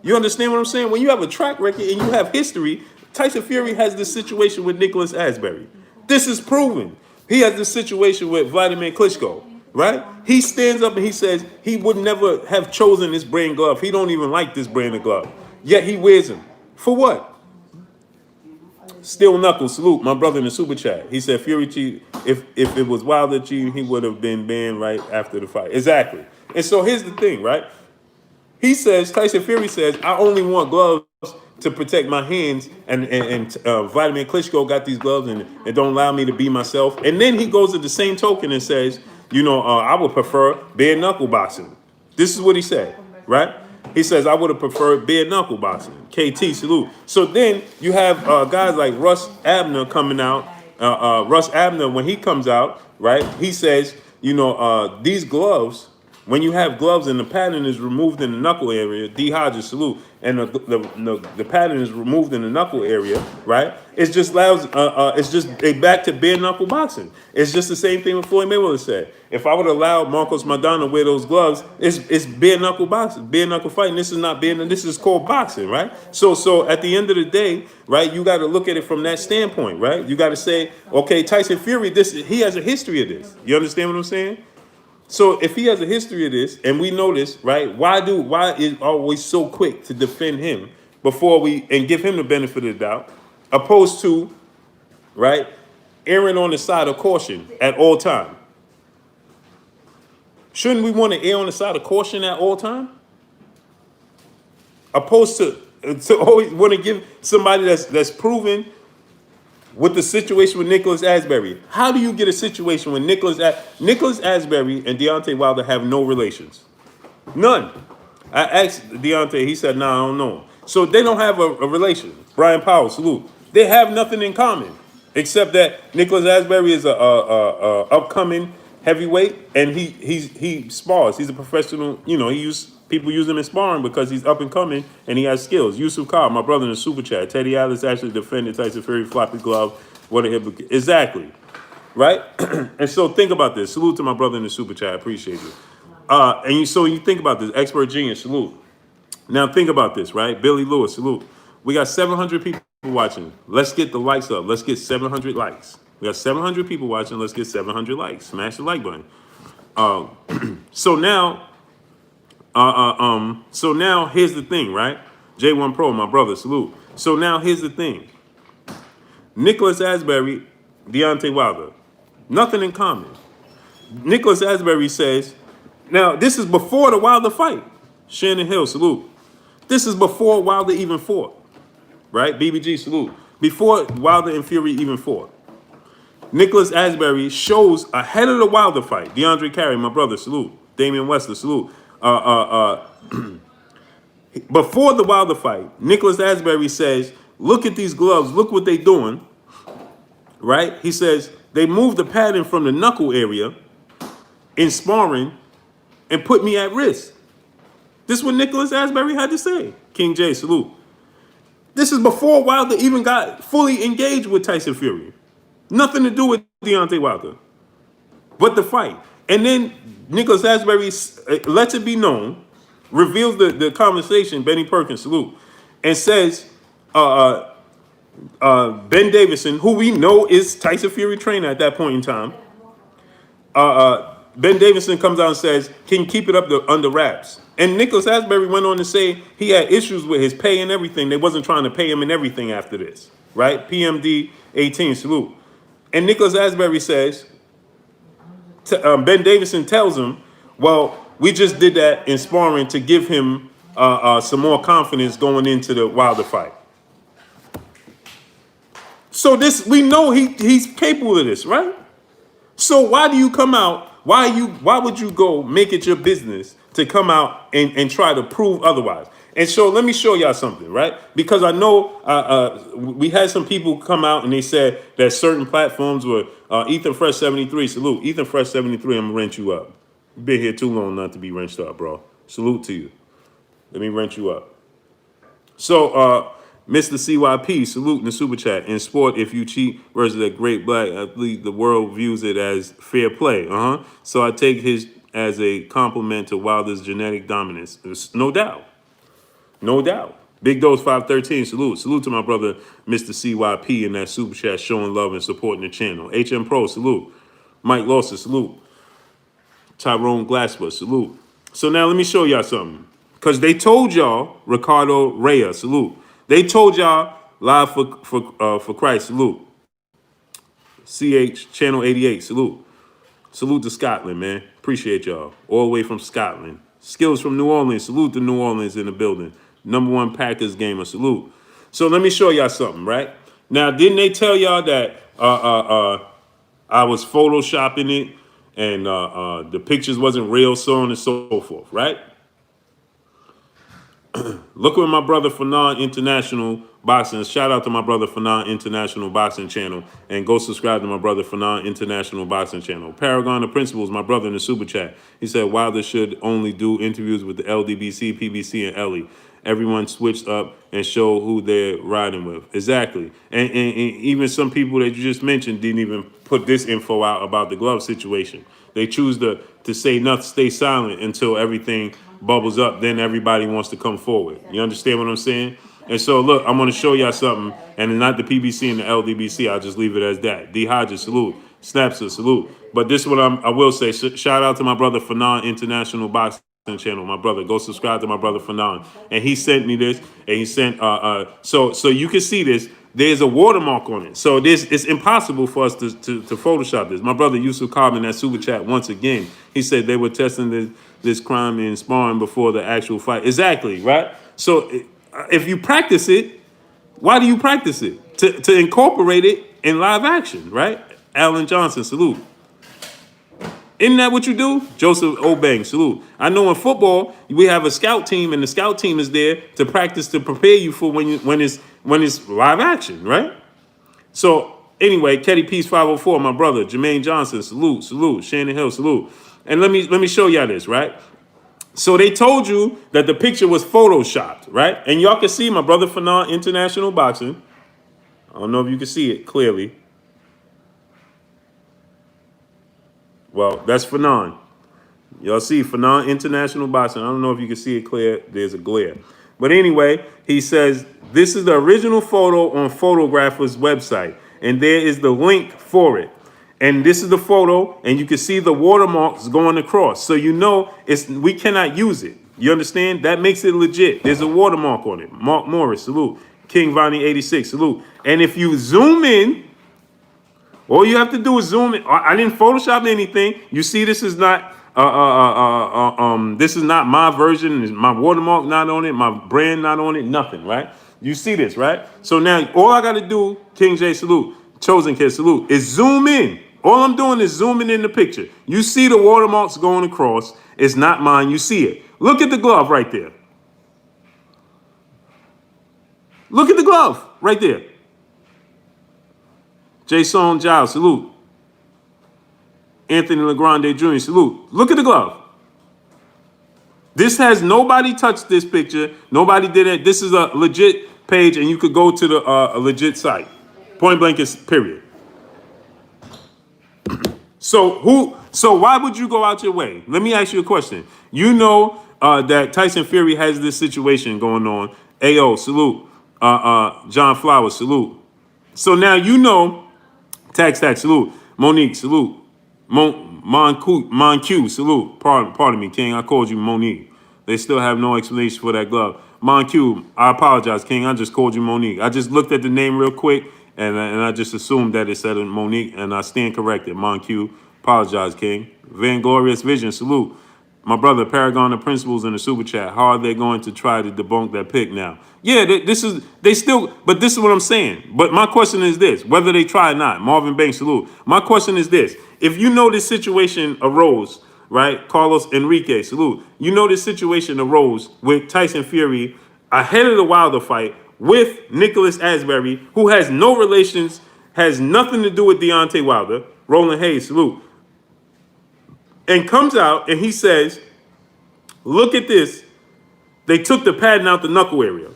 You understand what I'm saying? When you have a track record and you have history, Tyson Fury has this situation with Nicholas Asbury. This is proven. He has this situation with Vladimir Klitschko, right? He stands up and he says he would never have chosen this brand glove. He don't even like this brand of glove. Yet he wears them. For what? Steel Knuckles, salute, my brother in the super chat. He said Fury cheat. If it was Wilder cheating, he would have been banned right after the fight. Exactly. And so here's the thing, right? He says, Tyson Fury says, I only want gloves to protect my hands, and Vladimir Klitschko got these gloves and don't allow me to be myself. And then he goes at the same token and says, I would prefer bare knuckle boxing. This is what he said, right? He says, I would have preferred bare knuckle boxing. KT, salute. So then you have guys like Russ Abner coming out. Russ Abner, when he comes out, right, he says, these gloves, when you have gloves and the pattern is removed in the knuckle area, D. Hodges, salute, and the pattern is removed in the knuckle area, right? It's just allows, it's just back to bare knuckle boxing. It's just the same thing what Floyd Mayweather said. If I would allow Marcos Maidana to wear those gloves, it's bare knuckle boxing, bare knuckle fighting. This is not bare. This is called boxing, right? So at the end of the day, right, you got to look at it from that standpoint, right? You got to say, okay, Tyson Fury, he has a history of this. You understand what I'm saying? So if he has a history of this, and we know this, right? Why is always so quick to defend him and give him the benefit of the doubt, opposed to, right, erring on the side of caution at all time? Shouldn't we want to err on the side of caution at all time? Opposed to always want to give somebody that's proven. With the situation with Nicholas Asbury, how do you get a situation when Nicholas Asbury and Deontay Wilder have no relations? None. I asked Deontay, he said, I don't know. So they don't have a relation. Brian Powell, salute. They have nothing in common except that Nicholas Asbury is a upcoming heavyweight and he spars. He's a professional, people use him in sparring because he's up and coming and he has skills. Yusuf Khan, my brother in the super chat. Teddy Atlas actually defended Tyson Fury, floppy glove. What a hypocrite. Exactly. Right? And so think about this. Salute to my brother in the super chat. I appreciate you. So you think about this. Expert genius, salute. Now think about this, right? Billy Lewis, salute. We got 700 people watching. Let's get the likes up. Let's get 700 likes. We got 700 people watching. Let's get 700 likes. Smash the like button. So now here's the thing, right? J1 Pro, my brother, salute. So now here's the thing. Nicholas Asbury, Deontay Wilder, nothing in common. Nicholas Asbury says, now this is before the Wilder fight. Shannon Hill, salute. This is before Wilder even fought, right? BBG, salute. Before Wilder and Fury even fought. Nicholas Asbury shows ahead of the Wilder fight. DeAndre Carey, my brother, salute. Damian Westler, salute. Before the Wilder fight, Nicholas Asbury says, look at these gloves, look what they're doing, right? He says, they moved the pattern from the knuckle area in sparring and put me at risk. This is what Nicholas Asbury had to say. King J, salute. This is before Wilder even got fully engaged with Tyson Fury. Nothing to do with Deontay Wilder, but the fight. And then Nicholas Asbury lets it be known, reveals the conversation, Benny Perkins, salute, and says Ben Davison, who we know is Tyson Fury trainer at that point in time, Ben Davison comes out and says, can you keep it up under wraps? And Nicholas Asbury went on to say he had issues with his pay and everything. They wasn't trying to pay him and everything after this, right? PMD 18, salute. And Nicholas Asbury says, Ben Davison tells him, well, we just did that in sparring to give him some more confidence going into the Wilder fight. So this, we know he's capable of this, right? So why do you come out? Why would you go make it your business to come out and try to prove otherwise? And so let me show y'all something, right? Because I know we had some people come out and they said that certain platforms were Ethan Fresh 73, salute. Ethan Fresh 73, I'm gonna wrench you up. You've been here too long not to be wrenched up, bro. Salute to you. Let me wrench you up. So Mr. CYP, salute in the super chat. In sport, if you cheat versus a great black athlete, the world views it as fair play. So I take his as a compliment to Wilder's genetic dominance. No doubt. No doubt. Big Dose 513, salute. Salute to my brother, Mr. CYP, in that super chat, showing love and supporting the channel. HM Pro, salute. Mike Lawson, salute. Tyrone Glasper, salute. So now let me show y'all something. Because they told y'all, Ricardo Reyes, salute. They told y'all, Live for Christ, salute. CH, Channel 88, salute. Salute to Scotland, man. Appreciate y'all. All the way from Scotland. Skills from New Orleans, salute to New Orleans in the building. #1 Packers gamer, salute. So let me show y'all something, right? Now, didn't they tell y'all that I was photoshopping it and the pictures wasn't real, so on and so forth, right? Look at my brother Fanon International Boxing. Shout out to my brother Fanon International Boxing channel. And go subscribe to my brother Fanon International Boxing channel. Paragon of Principles, my brother in the super chat. He said Wilder should only do interviews with the LDBC, PBC, and Ellie. Everyone switched up and show who they're riding with. Exactly. And even some people that you just mentioned didn't even put this info out about the glove situation. They choose to say nothing, stay silent until everything bubbles up. Then everybody wants to come forward. You understand what I'm saying? And so, look, I'm going to show y'all something. And it's not the PBC and the LDBC. I'll just leave it as that. D. Hodges, salute. Snapster, salute. But this is what I will say. Shout out to my brother Fanon International Boxing channel. My brother, go subscribe to my brother Fanon. And he sent me this. And he sent, so you can see this. There's a watermark on it. So it's impossible for us to Photoshop this. My brother Yusuf Carbon, that super chat, once again, he said they were testing this crime in sparring before the actual fight. Exactly, right? So if you practice it, why do you practice it? To incorporate it in live action, right? Alan Johnson, salute. Isn't that what you do? Joseph Obeng, salute. I know in football, we have a scout team, and the scout team is there to practice to prepare you for when it's live action, right? So anyway, Ketty Peace 504, my brother, Jermaine Johnson, salute, salute. Shannon Hill, salute. And let me show y'all this, right? So they told you that the picture was photoshopped, right? And y'all can see my brother Fanon International Boxing. I don't know if you can see it clearly. Well, that's Fanon. Y'all see Fanon International Boxing. I don't know if you can see it clear. There's a glare. But anyway, he says, this is the original photo on Photographer's website. And there is the link for it. And this is the photo, and you can see the watermarks going across. So you know we cannot use it. You understand? That makes it legit. There's a watermark on it. Mark Morris, salute. King Vonnie 86, salute. And if you zoom in, all you have to do is zoom in. I didn't Photoshop anything. You see, this is not my version. My watermark not on it. My brand not on it. Nothing, right? You see this, right? So now all I got to do, King J, salute. Chosen Kid, salute, is zoom in. All I'm doing is zooming in the picture. You see the watermarks going across. It's not mine. You see it. Look at the glove right there. Look at the glove right there. Jason Giles, salute. Anthony LeGrande Jr., salute. Look at the glove. This has nobody touched this picture. Nobody did it. This is a legit page and you could go to the a legit site. Point blank is period. So why would you go out your way? Let me ask you a question. You know that Tyson Fury has this situation going on. AO, salute. John Flowers, salute. So now you know, tax, salute. Monique, salute. Mon Q, salute. Pardon me, King. I called you Monique. They still have no explanation for that glove. Mon Q, I apologize, King. I just called you Monique. I just looked at the name real quick, and I just assumed that it said Monique, and I stand corrected. Mon Q, apologize, King. Vanglorious Vision, salute. My brother, Paragon of Principles in the super chat. How are they going to try to debunk that pick now? Yeah, but this is what I'm saying. But my question is this, whether they try or not. Marvin Banks, salute. My question is this. If you know this situation arose, right? Carlos Enrique, salute. You know this situation arose with Tyson Fury ahead of the Wilder fight with Nicholas Asbury, who has no relations, has nothing to do with Deontay Wilder. Roland Hayes, salute. And comes out and he says, look at this. They took the padding out the knuckle area.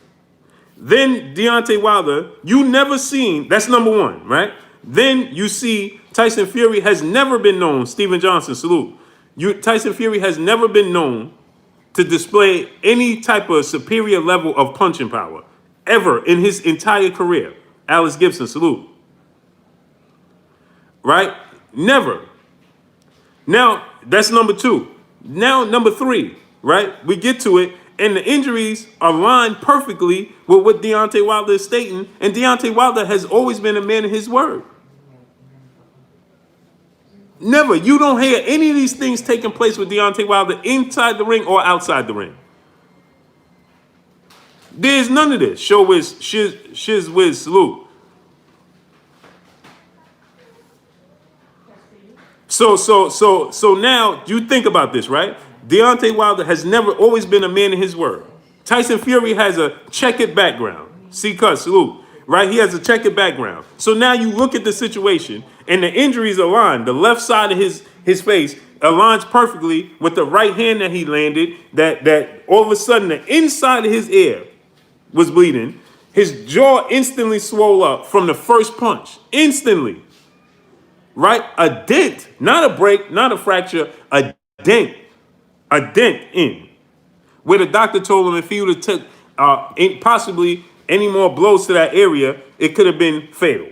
Then Deontay Wilder, you never seen, that's number one, right? Then you see Tyson Fury has never been known, Steven Johnson, salute. Tyson Fury has never been known to display any type of superior level of punching power, ever in his entire career. Alice Gibson, salute. Right? Never. Now, that's number two. Now, number three, right? We get to it, and the injuries are lined perfectly with what Deontay Wilder is stating, and Deontay Wilder has always been a man of his word. Never. You don't hear any of these things taking place with Deontay Wilder inside the ring or outside the ring. There's none of this. Show whiz, shiz whiz, salute. So now you think about this, right? Deontay Wilder has never always been a man of his word. Tyson Fury has a checkered background. C-cut, salute. Right? He has a checkered background. So now you look at the situation and the injuries align. The left side of his face aligns perfectly with the right hand that he landed, that all of a sudden the inside of his ear was bleeding. His jaw instantly swelled up from the first punch. Instantly. Right? A dent, not a break, not a fracture, a dent in. Where the doctor told him if he would have took possibly any more blows to that area, it could have been fatal.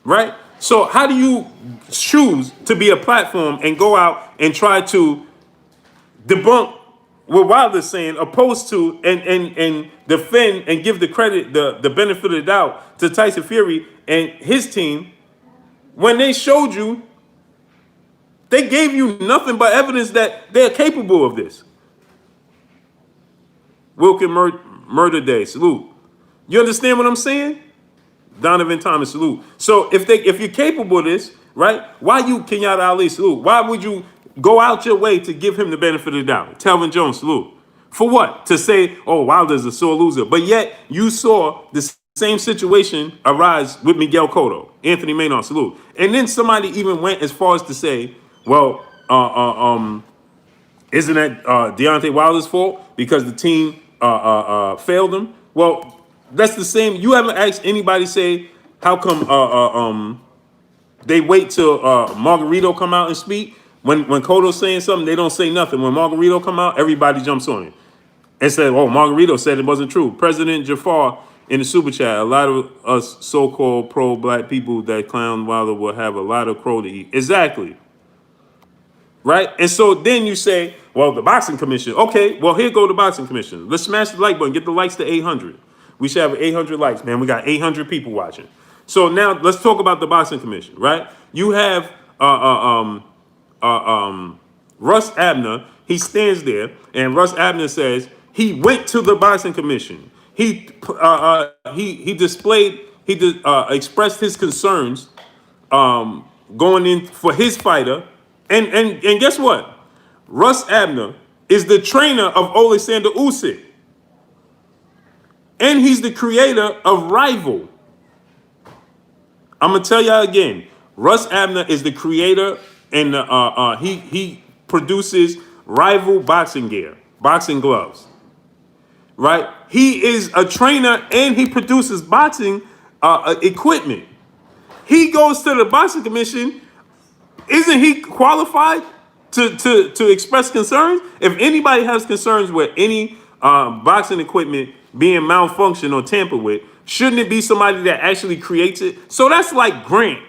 Right? So how do you choose to be a platform and go out and try to debunk what Wilder's saying, opposed to and defend and give the credit, the benefit of the doubt to Tyson Fury and his team, when they showed you, they gave you nothing but evidence that they're capable of this. Wilkin Murder Day, salute. You understand what I'm saying? Donovan Thomas, salute. So if you're capable of this, right? Why you Kenyatta Ali, salute? Why would you go out your way to give him the benefit of the doubt? Telvin Jones, salute. For what? To say, oh, Wilder's a sore loser. But yet you saw the same situation arise with Miguel Cotto. Anthony Maynard, salute. And then somebody even went as far as to say, well, isn't that Deontay Wilder's fault because the team failed him? Well, that's the same. You haven't asked anybody say how come they wait till Margarito come out and speak. When Cotto's saying something, they don't say nothing. When Margarito come out, everybody jumps on it and said, "Oh, Margarito said it wasn't true." President Jafar in the super chat, a lot of us so-called pro-black people that clown Wilder will have a lot of crow to eat. Exactly. Right? And so then you say, well, the boxing commission. Okay, well, here go the boxing commission. Let's smash the like button, get the likes to 800. We should have 800 likes, man. We got 800 people watching. So now let's talk about the boxing commission, right? You have Russ Abner. He stands there, and Russ Abner says he went to the boxing commission. He expressed his concerns going in for his fighter. And guess what? Russ Abner is the trainer of Alexander Usyk. And he's the creator of Rival. I'm going to tell y'all again. Russ Abner is the creator and he produces Rival boxing gear, boxing gloves. right? He is a trainer and he produces boxing equipment. He goes to the boxing commission. Isn't he qualified to express concerns? If anybody has concerns with any boxing equipment being malfunctioned or tampered with, shouldn't it be somebody that actually creates it? So that's like Grant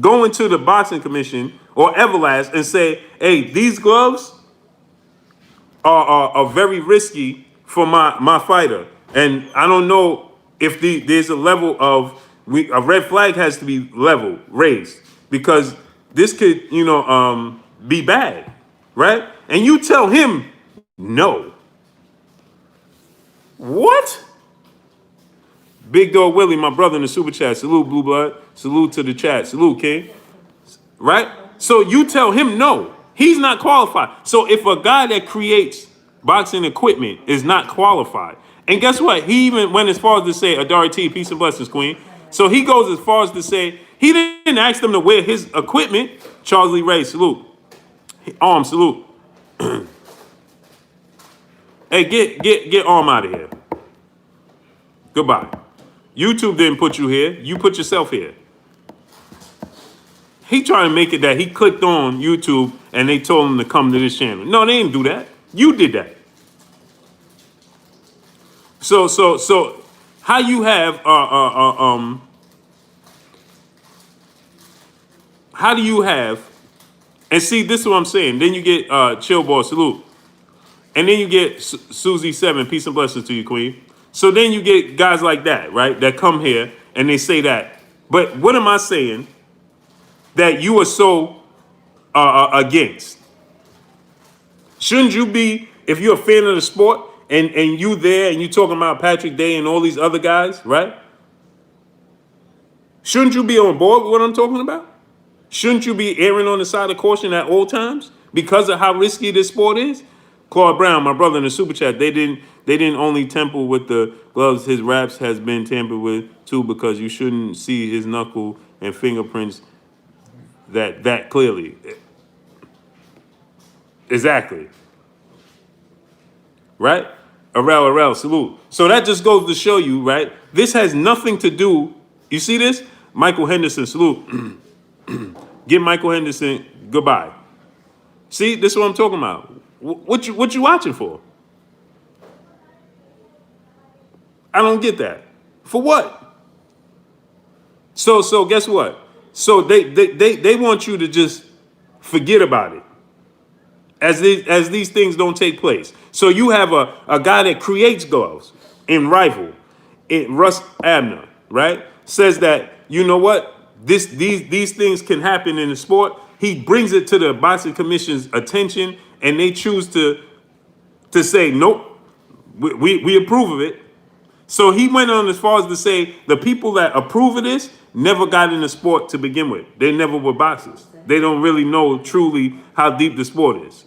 going to the boxing commission or Everlast and say, hey, these gloves are very risky for my fighter. And I don't know if there's a level of, a red flag has to be raised, because this could, be bad, right? And you tell him no. What? Big Dog Willie, my brother in the super chat. Salute, Blue Blood. Salute to the chat. Salute, King. Right? So you tell him no. He's not qualified. So if a guy that creates boxing equipment is not qualified, and guess what? He even went as far as to say, Adari T, peace and blessings, Queen. So he goes as far as to say, he didn't ask them to wear his equipment. Charles Lee Ray, salute. Arm, salute. Hey, get Arm out of here. Goodbye. YouTube didn't put you here. You put yourself here. He trying to make it that he clicked on YouTube and they told him to come to this channel. No, they didn't do that. You did that. So how you have how do you have, and see, this is what I'm saying. Then you get Chill Ball, salute. And then you get Susie 7, peace and blessings to you, Queen. So then you get guys like that, right? That come here and they say that. But what am I saying that you are so against? Shouldn't you be, if you're a fan of the sport and you there and you talking about Patrick Day and all these other guys, right? Shouldn't you be on board with what I'm talking about? Shouldn't you be erring on the side of caution at all times because of how risky this sport is? Claude Brown, my brother in the super chat, they didn't only tamper with the gloves. His wraps has been tampered with too, because you shouldn't see his knuckle and fingerprints that clearly. Exactly. Right? Arel, salute. So that just goes to show you, right? This has nothing to do. You see this? Michael Henderson, salute. Get Michael Henderson, goodbye. See, this is what I'm talking about. What you watching for? I don't get that. For what? So guess what? So they want you to just forget about it as these things don't take place. So you have a guy that creates gloves in Rival, Russ Abner, right? Says that, you know what? These things can happen in the sport. He brings it to the boxing commission's attention, and they choose to say, nope, we approve of it. So he went on as far as to say the people that approve of this never got in the sport to begin with. They never were boxers. They don't really know truly how deep the sport is.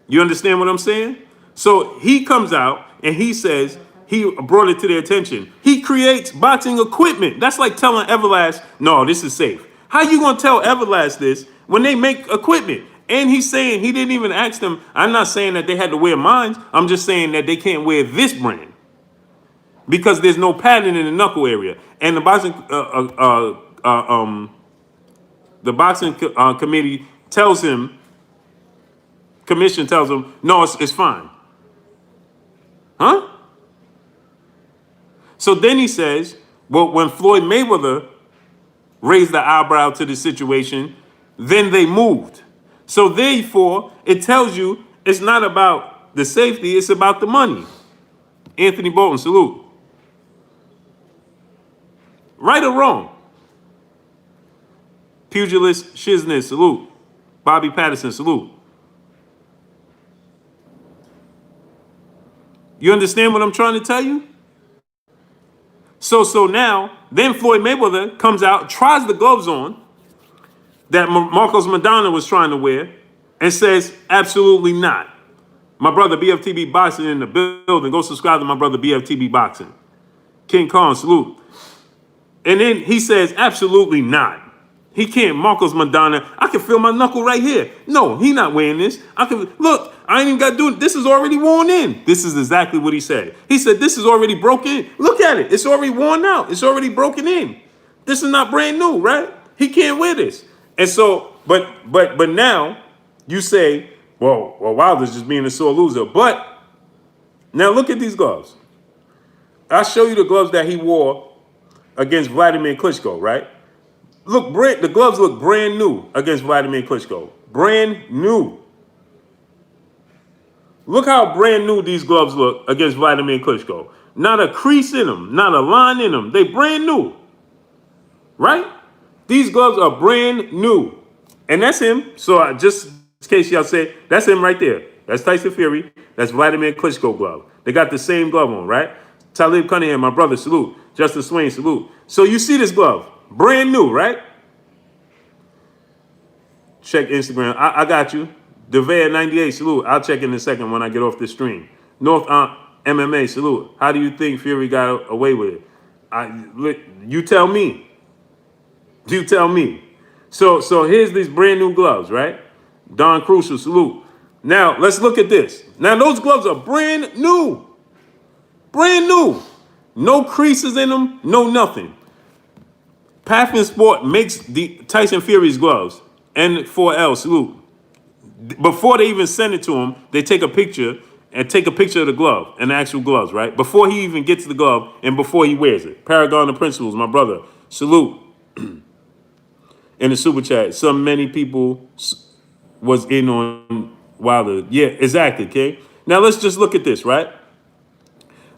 You understand what I'm saying? So he comes out and he says he brought it to their attention. He creates boxing equipment. That's like telling Everlast, no, this is safe. How you going to tell Everlast this when they make equipment? And he's saying he didn't even ask them. I'm not saying that they had to wear mine. I'm just saying that they can't wear this brand because there's no padding in the knuckle area. And the boxing committee tells him, commission tells him, no, it's fine. Huh? So then he says, well, when Floyd Mayweather raised the eyebrow to the situation, then they moved. So therefore, it tells you it's not about the safety, it's about the money. Anthony Bolton, salute. Right or wrong? Pugilist Shizness, salute. Bobby Patterson, salute. You understand what I'm trying to tell you? So now, then Floyd Mayweather comes out, tries the gloves on that Marcos Madonna was trying to wear, and says, absolutely not. My brother BFTB Boxing in the building. Go subscribe to my brother BFTB Boxing. King Kong, salute. And then he says, absolutely not. He can't. Marcos Madonna. I can feel my knuckle right here. No, he not wearing this. I can look. I ain't even got to do it. This is already worn in. This is exactly what he said. He said this is already broken. Look at it. It's already worn out. It's already broken in. This is not brand new, right? He can't wear this. And so, but now you say, well, Wilder's just being a sore loser. But now look at these gloves. I'll show you the gloves that he wore against Vladimir Klitschko, right? Look, the gloves look brand new against Vladimir Klitschko. Brand new. Look how brand new these gloves look against Vladimir Klitschko. Not a crease in them, not a line in them. They brand new. Right? These gloves are brand new. And that's him. So just in case y'all say, that's him right there. That's Tyson Fury. That's Vladimir Klitschko glove. They got the same glove on, right? Talib Cunningham, my brother, salute. Justin Swain, salute. So you see this glove. Brand new, right? Check Instagram. I got you. Devea98, salute. I'll check in a second when I get off the stream. North MMA, salute. How do you think Fury got away with it? You tell me. You tell me. So here's these brand new gloves, right? Don Crucial, salute. Now, let's look at this. Now, those gloves are brand new. Brand new. No creases in them, no nothing. Pathfind Sport makes the Tyson Fury's gloves. N4L, salute. Before they even send it to him, they take a picture of the glove and the actual gloves, right? Before he even gets the glove and before he wears it. Paragon of Principles, my brother, salute. In the super chat, many people was in on Wilder. Yeah, exactly, okay? Now let's just look at this, right?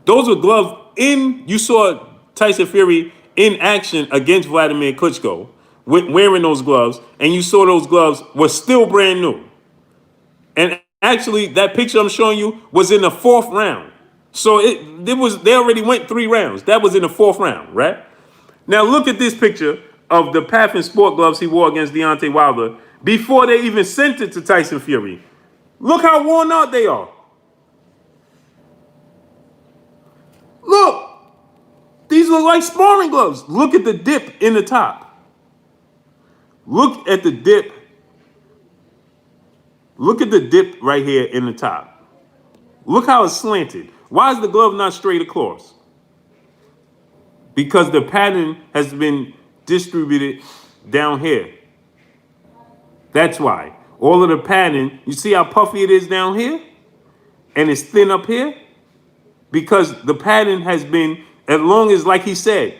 Those were gloves you saw Tyson Fury in action against Vladimir Klitschko wearing those gloves, and you saw those gloves were still brand new. And actually, that picture I'm showing you was in the 4th round. So they already went 3 rounds. That was in the 4th round, right? Now look at this picture of the Pathfind Sport gloves he wore against Deontay Wilder before they even sent it to Tyson Fury. Look how worn out they are. Look. These look like sparring gloves. Look at the dip in the top. Look at the dip. Look at the dip right here in the top. Look how it's slanted. Why is the glove not straight across? Because the pattern has been distributed down here. That's why. All of the pattern, you see how puffy it is down here? And it's thin up here? Because the pattern has been, as long as, like he said,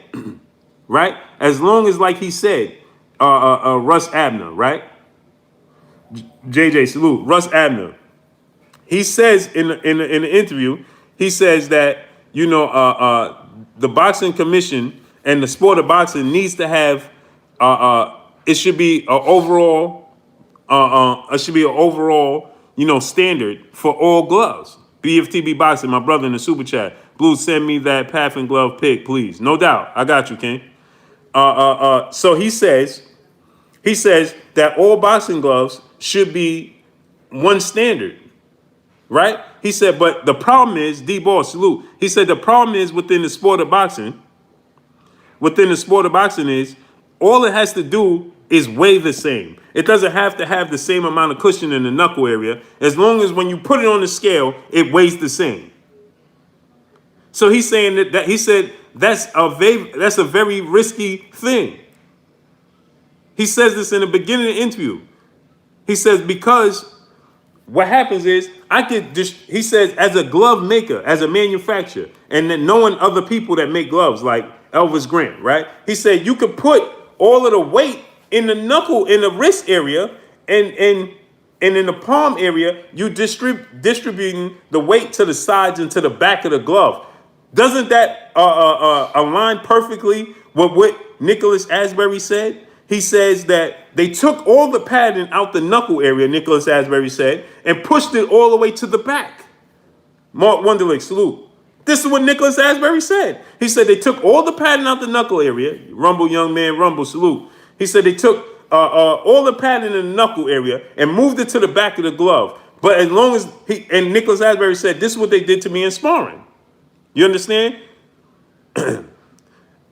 right? As long as, like he said, Russ Abner, right? JJ, salute. Russ Abner. He says in the interview, he says that, the boxing commission and the sport of boxing needs to have, it should be an overall, standard for all gloves. BFTB Boxing, my brother in the super chat. Blue, send me that Pathfind glove pic, please. No doubt. I got you, King. So he says that all boxing gloves should be one standard, right? He said, but the problem is, D-Ball, salute. He said the problem is within the sport of boxing is all it has to do is weigh the same. It doesn't have to have the same amount of cushion in the knuckle area, as long as when you put it on the scale, it weighs the same. So he's saying that he said that's a very risky thing. He says this in the beginning of the interview. He says, because what happens is he says, as a glove maker, as a manufacturer, and then knowing other people that make gloves like Elvis Grant, right? He said you could put all of the weight in the knuckle, in the wrist area, and in the palm area, you distributing the weight to the sides and to the back of the glove. Doesn't that align perfectly with what Nicholas Asbury said? He says that they took all the padding out the knuckle area, Nicholas Asbury said, and pushed it all the way to the back. Mark Wunderlich, salute. This is what Nicholas Asbury said. He said they took all the padding out the knuckle area. Rumble, young man, rumble, salute. He said they took all the padding in the knuckle area and moved it to the back of the glove. But as long as and Nicholas Asbury said, this is what they did to me in sparring. You understand?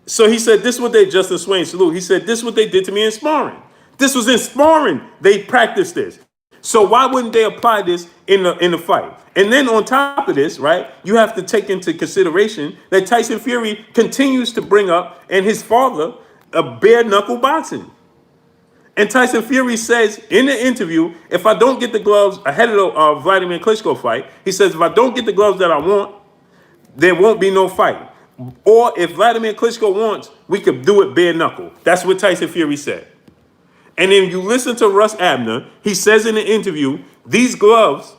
So he said, this is what they, Justin Swain, salute. He said, this is what they did to me in sparring. This was in sparring. They practiced this. So why wouldn't they apply this in the fight? And then on top of this, right, you have to take into consideration that Tyson Fury continues to bring up, and his father, a bare knuckle boxing. And Tyson Fury says in the interview, if I don't get the gloves ahead of the Vladimir Klitschko fight, he says, if I don't get the gloves that I want, there won't be no fight. Or if Vladimir Klitschko wants, we could do it bare knuckle. That's what Tyson Fury said. And then you listen to Russ Abner, he says in the interview, these gloves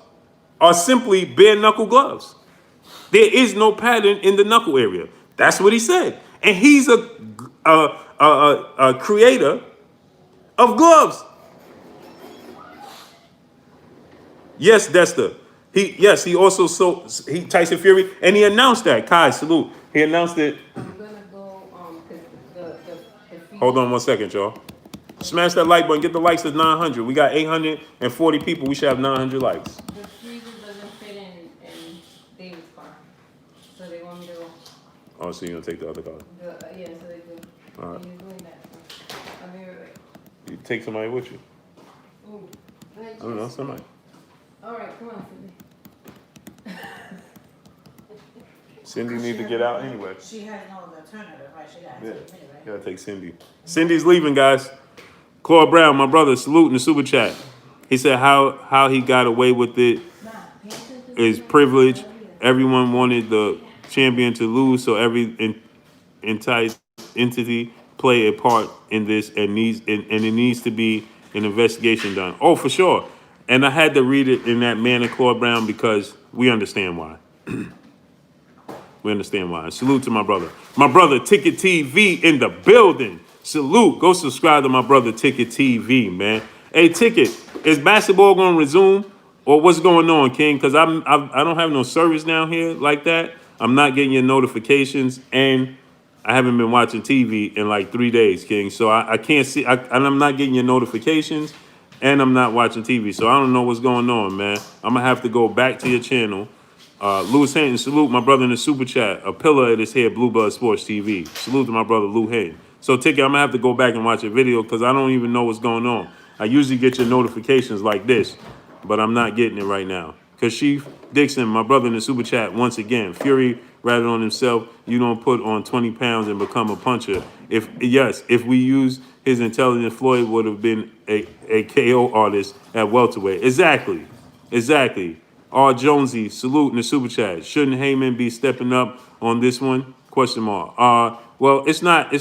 are simply bare knuckle gloves. There is no pattern in the knuckle area. That's what he said. And he's a creator of gloves. Yes, Desta. He also Tyson Fury, and he announced that. Kai, salute. He announced it. I'm gonna go, cause the Hold on 1 second, y'all. Smash that like button. Get the likes to 900. We got 840 people. We should have 900 likes. the freezer doesn't fit in David's car, so they want me to go. Oh, so you're going to take the other car. Yeah, so they do. All right. He's doing that. So I'll be right back. You take somebody with you. Ooh. I don't know, somebody. All right, come on, Cindy. Cindy need to get out anyway. She had no alternative, right? She got to Yeah, take me, right? gotta take Cindy. Cindy's leaving, guys. Claude Brown, my brother, salute in the super chat. He said how he got away with it is privilege. Everyone wanted the champion to lose, so every entire entity play a part in this, and it needs to be an investigation done. Oh, for sure. And I had to read it in that manner, Claude Brown, because we understand why. We understand why. Salute to my brother. My brother, Ticket TV in the building. Salute. Go subscribe to my brother, Ticket TV, man. Hey, Ticket, is basketball going to resume? Or what's going on, King? Because I don't have no service down here like that. I'm not getting your notifications. And I haven't been watching TV in like 3 days, King. So I can't see. And I'm not getting your notifications. And I'm not watching TV. So I don't know what's going on, man. I'm going to have to go back to your channel. Lewis Hinton, salute my brother in the super chat. A pillar of this here, Blue Blood Sports TV. Salute to my brother, Lou Hinton. So, Ticket, I'm going to have to go back and watch a video because I don't even know what's going on. I usually get your notifications like this, but I'm not getting it right now. Kashif Dixon, my brother in the super chat, once again. Fury ratted on himself. You don't put on 20 pounds and become a puncher. If we use his intelligence, Floyd would have been a KO artist at welterweight. Exactly. R. Jonesy, salute in the super chat. Shouldn't Heyman be stepping up on this one? Question mark. Well, it's not.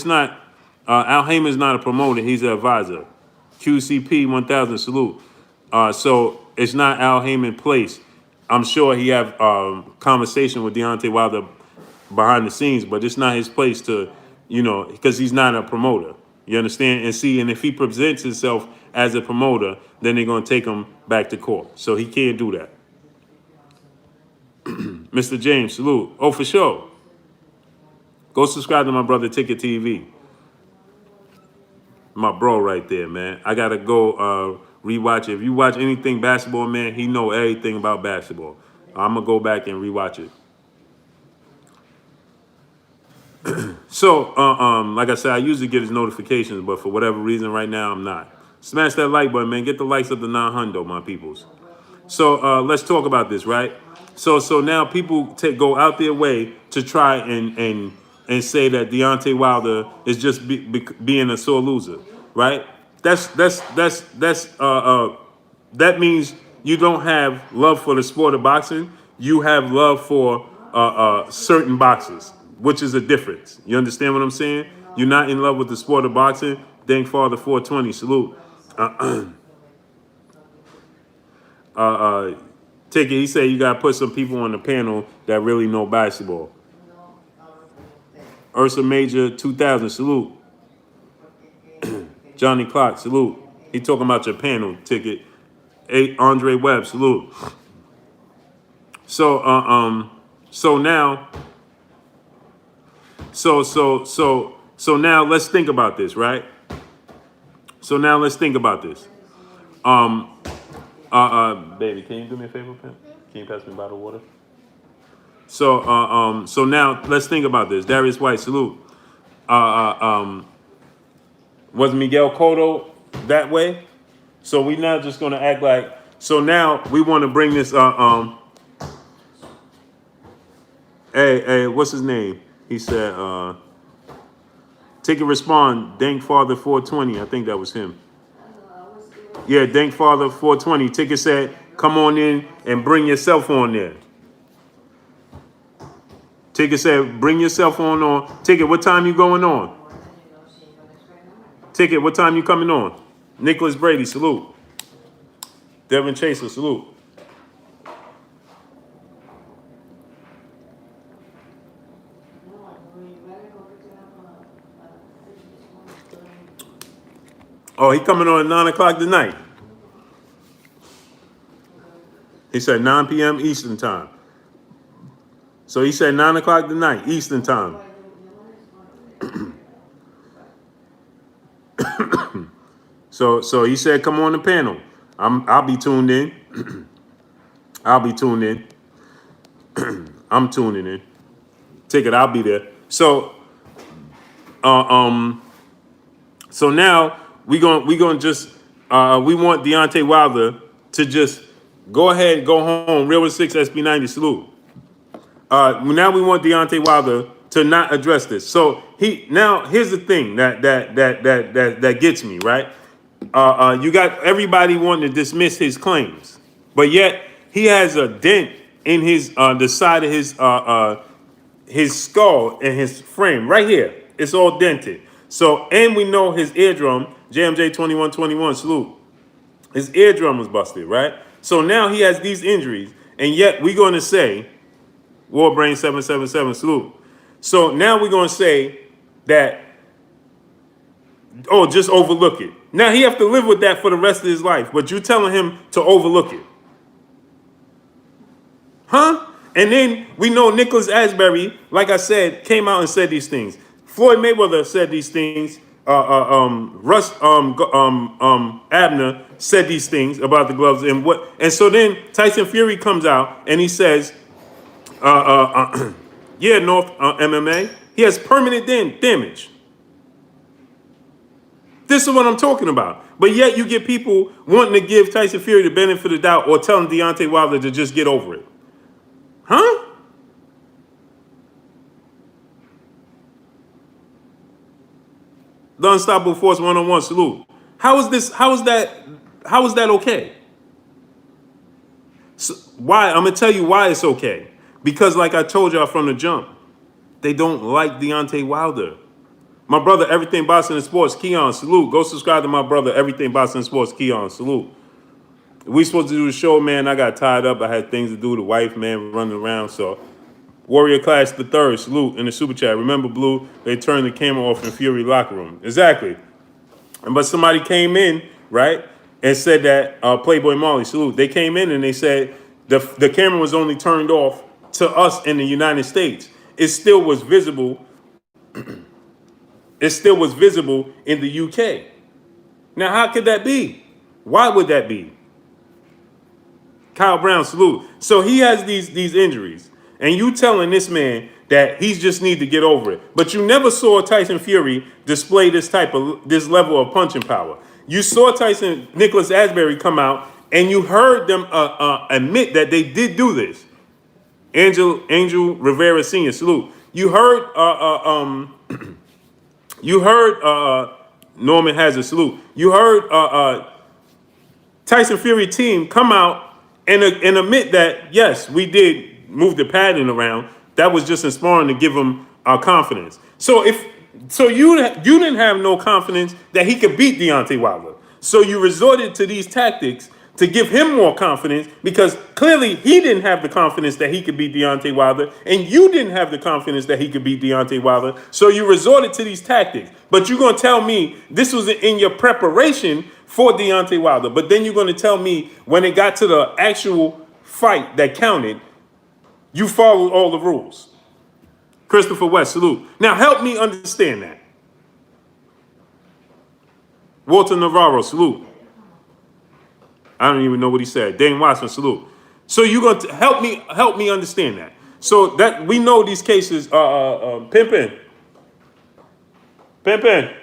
Al Heyman's not a promoter. He's an advisor. QCP 1000, salute. So it's not Al Heyman's place. I'm sure he have conversation with Deontay Wilder behind the scenes, but it's not his place to, because he's not a promoter. You understand? And if he presents himself as a promoter, then they're going to take him back to court. So he can't do that. Mr. James, salute. Oh, for sure. Go subscribe to my brother, Ticket TV. My bro right there, man. I got to go rewatch it. If you watch anything basketball, man, he know everything about basketball. I'm going to go back and rewatch it. So, like I said, I usually get his notifications, but for whatever reason right now, I'm not. Smash that like button, man. Get the likes of the 900, my peoples. So let's talk about this, right? So now people go out their way to try and say that Deontay Wilder is just being a sore loser, right? That means you don't have love for the sport of boxing. You have love for certain boxers, which is a difference. You understand what I'm saying? You're not in love with the sport of boxing. Thank Father 420. Salute. Ticket, he said you got to put some people on the panel that really know basketball. Ursa Major 2000, salute. Johnny Clark, salute. He talking about your panel, Ticket. Andre Webb, salute. So now let's think about this, right? Baby, can you do me a favor, Pimp? Can you pass me a bottle of water? So now let's think about this. Darius White, salute. was Miguel Cotto that way? So we now just gonna act like. So now we want to bring this. Hey, what's his name? He said, "Take a respond." Dank Father 420. I think that was him. Yeah, Dank Father 420. Ticket said, "Come on in and bring yourself on there." Ticket said, "Bring yourself on." Ticket, what time you going on? Ticket, what time you coming on? Nicholas Brady, salute. Devin Chaser, salute. Oh, he coming on at 9 o'clock tonight. He said 9 p.m. Eastern time. So he said 9 o'clock tonight, Eastern time. So he said, come on the panel. I'll be tuned in. I'll be tuned in. I'm tuning in. Ticket, I'll be there. So now we gonna just we want Deontay Wilder to just go ahead, go home. Real with 6 SB90 salute. Now we want Deontay Wilder to not address this. So here's the thing that gets me, right? You got everybody wanting to dismiss his claims, but yet he has a dent in his the side of his skull and his frame right here. It's all dented. So, and we know his eardrum, JMJ 2121 salute. His eardrum was busted, right? So now he has these injuries, and yet we're going to say, Warbrain 777 salute. So now we're going to say that, just overlook it. Now he have to live with that for the rest of his life, but you're telling him to overlook it. Huh? And then we know Nicholas Asbury, like I said, came out and said these things. Floyd Mayweather said these things. Abner said these things about the gloves and so then Tyson Fury comes out and he says, yeah, North MMA, he has permanent damage. This is what I'm talking about. But yet you get people wanting to give Tyson Fury the benefit of the doubt or telling Deontay Wilder to just get over it. Huh? The Unstoppable Force 101 salute. How is that okay? So why? I'm gonna tell you why it's okay. Because like I told y'all from the jump, they don't like Deontay Wilder. My brother, Everything Boxing and Sports, Keon, salute. Go subscribe to my brother, Everything Boxing and Sports, Keon, salute. We supposed to do the show, man. I got tied up. I had things to do. The wife, man, running around. So Warrior Class the Third, salute in the super chat. Remember, Blue, they turned the camera off in Fury locker room. Exactly. But somebody came in, right, and said that, Playboy Molly, salute. They came in and they said the camera was only turned off to us in the United States. It still was visible. It still was visible in the UK. Now, how could that be? Why would that be? Kyle Brown, salute. So he has these injuries. And you telling this man that he just need to get over it. But you never saw Tyson Fury display this level of punching power. You saw Nicholas Asbury come out, and you heard them admit that they did do this. Angel Rivera Sr., salute. You heard Norman Hazard, salute. You heard Tyson Fury team come out and admit that, yes, we did move the padding around. That was just inspiring to give him confidence. So you didn't have no confidence that he could beat Deontay Wilder. So you resorted to these tactics to give him more confidence because clearly he didn't have the confidence that he could beat Deontay Wilder, and you didn't have the confidence that he could beat Deontay Wilder. So you resorted to these tactics. But you're going to tell me this was in your preparation for Deontay Wilder. But then you're going to tell me when it got to the actual fight that counted, you followed all the rules. Christopher West, salute. Now help me understand that. Walter Navarro, salute. I don't even know what he said. Dane Watson, salute. So you're going to help me understand that. So that we know these cases, Pimpin. Pimpin'.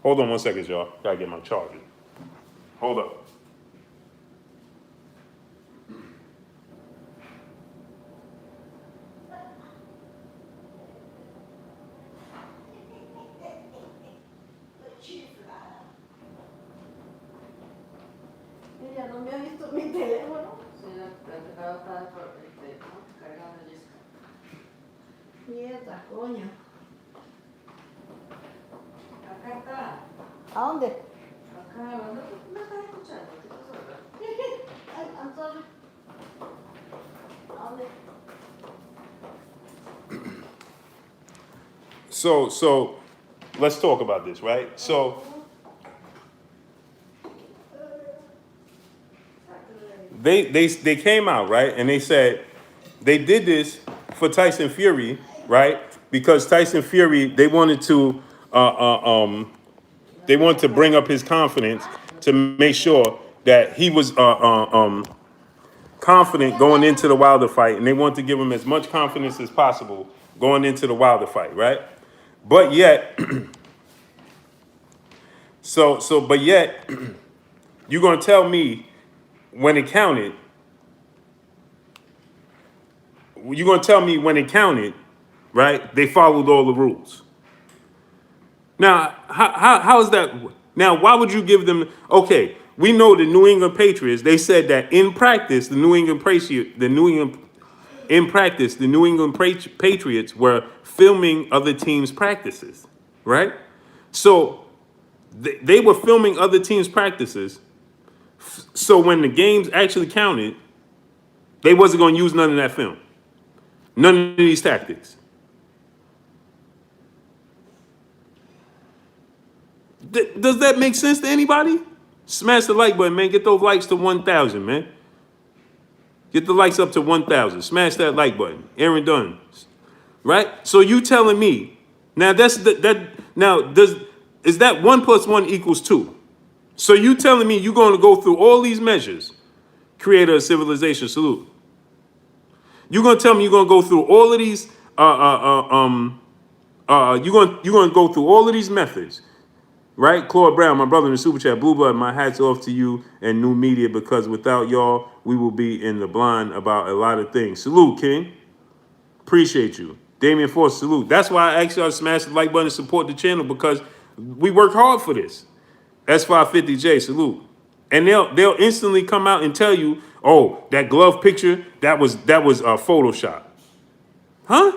Hold on 1 second, y'all. Gotta get my charger. Hold up. Ella no me ha visto mi teléfono. Sí, el teclado está cargando el disco. Mierda, coño. Acá está. ¿A dónde? Acá, no estás escuchando. ¿Qué pasó? Ay, I'm sorry. ¿A dónde? So let's talk about this, right? So they came out, right? And they said they did this for Tyson Fury, right? Because Tyson Fury, they wanted to bring up his confidence to make sure that he was confident going into the Wilder fight, and they want to give him as much confidence as possible going into the Wilder fight, right? But yet, but yet, you're gonna tell me when it counted. You're gonna tell me when it counted, right? They followed all the rules. Now, how is that? Now, why would you give them? Okay, we know the New England Patriots. They said that in practice, the New England Patriots were filming other teams' practices, right? So they were filming other teams' practices. So when the games actually counted, they wasn't going to use none of that film, none of these tactics. Does that make sense to anybody? Smash the like button, man. Get those likes to 1,000, man. Get the likes up to 1,000. Smash that like button. Aaron Dunn. Right? So you telling me, now is that 1 + 1 = 2? So you telling me you're going to go through all these measures, creator of civilization, salute. You're going to tell me you're going to go through all of these, you're going to go through all of these methods, right? Claude Brown, my brother in the super chat, Blue Blood, my hat's off to you and new media, because without y'all, we will be in the blind about a lot of things. Salute, King. Appreciate you. Damian Force, salute. That's why I asked y'all to smash the like button and support the channel, because we work hard for this. S550J, salute. And they'll instantly come out and tell you, oh, that glove picture, that was Photoshop. Huh?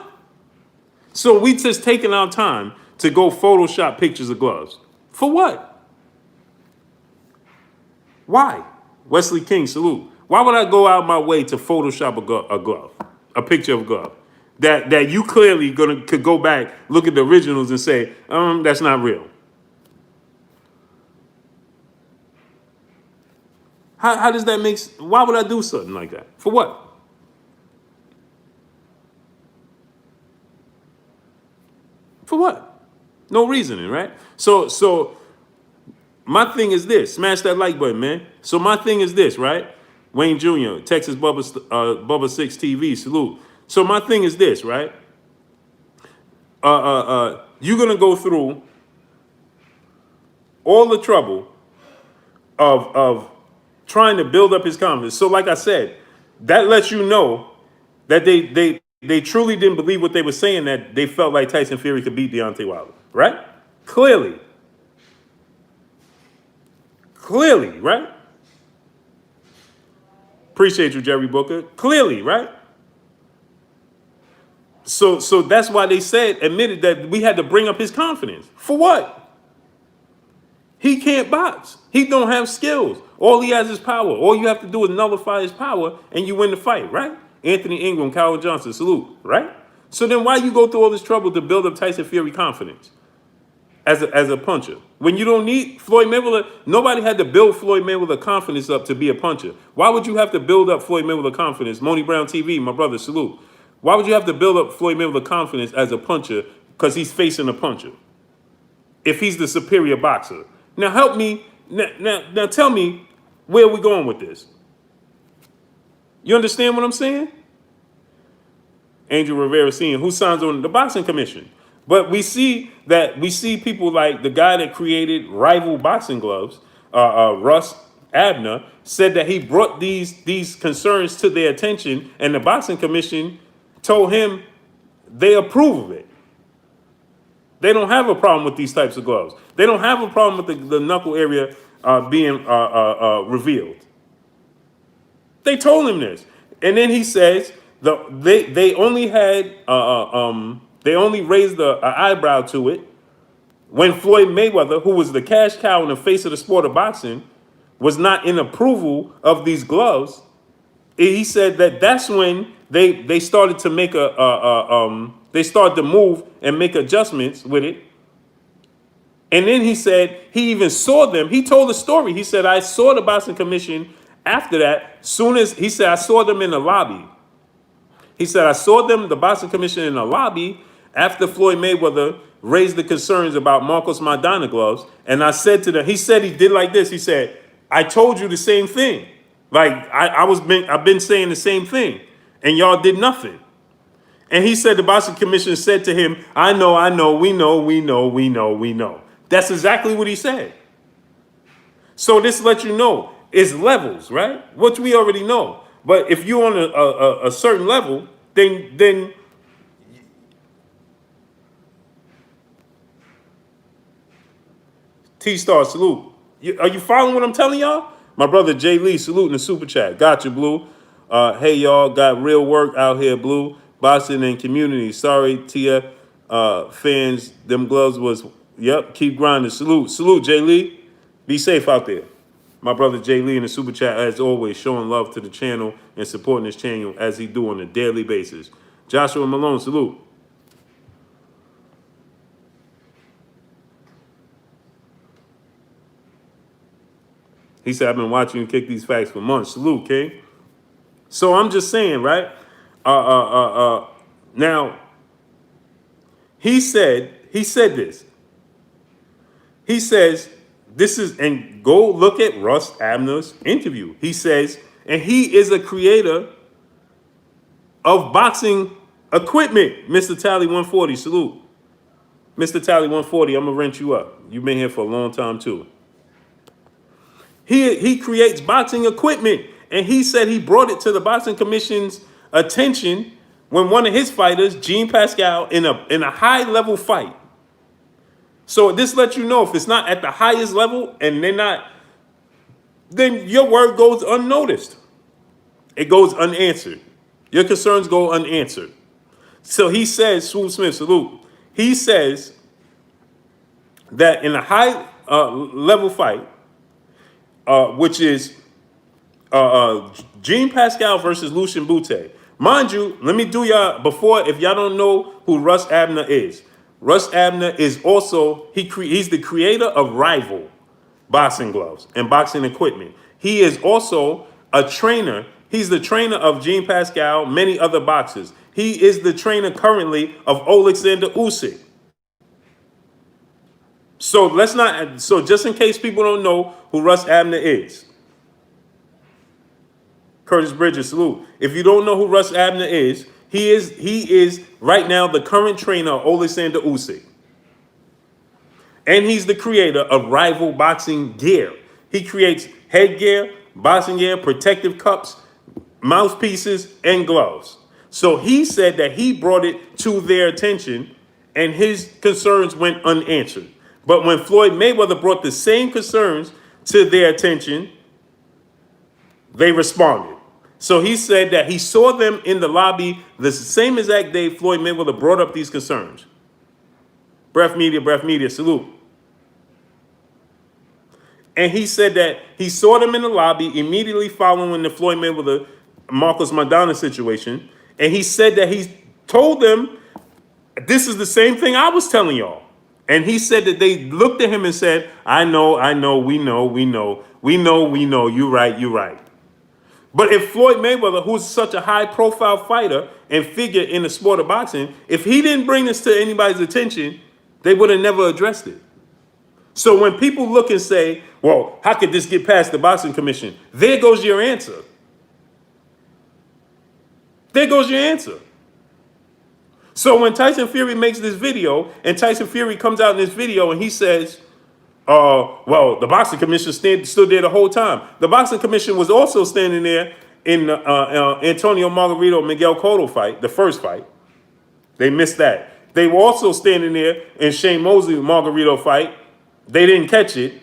So we just taking our time to go Photoshop pictures of gloves. For what? Why? Wesley King, salute. Why would I go out my way to Photoshop a glove, a picture of a glove? That you clearly could go back, look at the originals and say, that's not real. How does that make? Why would I do something like that? For what? For what? No reasoning, right? So my thing is this. Smash that like button, man. So my thing is this, right? Wayne Jr., Texas Bubba 6 TV, salute. So my thing is this, right? You're gonna go through all the trouble of trying to build up his confidence. So like I said, that lets you know that they truly didn't believe what they were saying, that they felt like Tyson Fury could beat Deontay Wilder, right? Clearly, right? Appreciate you, Jerry Booker. Clearly, right? So that's why they admitted that we had to bring up his confidence. For what? He can't box. He don't have skills. All he has is power. All you have to do is nullify his power and you win the fight, right? Anthony Ingram, Kyle Johnson, salute, right? So then why you go through all this trouble to build up Tyson Fury confidence as a puncher? When you don't need Floyd Mayweather, nobody had to build Floyd Mayweather confidence up to be a puncher. Why would you have to build up Floyd Mayweather confidence? Moni Brown TV, my brother, salute. Why would you have to build up Floyd Mayweather confidence as a puncher? Because he's facing a puncher. If he's the superior boxer. Now help me, now tell me, where are we going with this? You understand what I'm saying? Angel Rivera saying, who signs on the boxing commission? But we see people like the guy that created rival boxing gloves, Russ Abner, said that he brought these concerns to their attention, and the boxing commission told him they approve of it. They don't have a problem with these types of gloves. They don't have a problem with the knuckle area being revealed. They told him this, and then he says they only raised an eyebrow to it when Floyd Mayweather, who was the cash cow in the face of the sport of boxing, was not in approval of these gloves. He said that's when they started to make they started to move and make adjustments with it. And then he said he even saw them. He told the story. He said, I saw the boxing commission after that. Soon as he said, I saw them in the lobby. He said, I saw them, the boxing commission, in the lobby after Floyd Mayweather raised the concerns about Marcos Maidana gloves. And I said to them, he said he did like this. He said, I told you the same thing. Like I've been saying the same thing, and y'all did nothing. And he said the boxing commission said to him, I know, we know. That's exactly what he said. So this lets you know it's levels, right? Which we already know. But if you're on a certain level, then T-Star, salute. Are you following what I'm telling y'all? My brother Jay Lee, salute in the super chat. Got you, Blue. Hey, y'all, got real work out here, Blue. Boxing and community. Sorry, TF fans. Them gloves was, yep, keep grinding. Salute, Jay Lee. Be safe out there. My brother Jay Lee in the super chat, as always, showing love to the channel and supporting this channel as he do on a daily basis. Joshua Malone, salute. He said, I've been watching you kick these facts for months. Salute, King. So I'm just saying, right? Now, he said this. He says, this is, and go look at Russ Abner's interview. He says, and he is a creator of boxing equipment. Mr. Tally 140, salute. Mr. Tally 140, I'm going to rent you up. You've been here for a long time, too. He creates boxing equipment, and he said he brought it to the boxing commission's attention when one of his fighters, Jean Pascal, in a high level fight. So this lets you know if it's not at the highest level and they're not, then your word goes unnoticed. It goes unanswered. Your concerns go unanswered. So he says, Swoop Smith, salute. He says that in a high level fight, which is Jean Pascal versus Lucien Boutte. Mind you, let me do y'all before, if y'all don't know who Russ Abner is. Russ Abner is also, he's the creator of Rival boxing gloves and boxing equipment. He is also a trainer. He's the trainer of Jean Pascal, many other boxers. He is the trainer currently of Alexander Usyk. So just in case people don't know who Russ Abner is. Curtis Bridges, salute. If you don't know who Russ Abner is, he is right now the current trainer of Alexander Usyk. And he's the creator of Rival boxing gear. He creates headgear, boxing gear, protective cups, mouthpieces, and gloves. So he said that he brought it to their attention and his concerns went unanswered. But when Floyd Mayweather brought the same concerns to their attention, they responded. So he said that he saw them in the lobby the same exact day Floyd Mayweather brought up these concerns. Breath Media, salute. And he said that he saw them in the lobby immediately following the Floyd Mayweather Marcos Maidana situation. And he said that he told them, this is the same thing I was telling y'all. And he said that they looked at him and said, I know, we know, you're right. But if Floyd Mayweather, who's such a high-profile fighter and figure in the sport of boxing, if he didn't bring this to anybody's attention, they would have never addressed it. So when people look and say, well, how could this get past the boxing commission? There goes your answer. So when Tyson Fury makes this video, and Tyson Fury comes out in this video and he says, well, the boxing commission stood there the whole time. The boxing commission was also standing there in the Antonio Margarito Miguel Cotto fight, the first fight. They missed that. They were also standing there in Shane Mosley Margarito fight. They didn't catch it.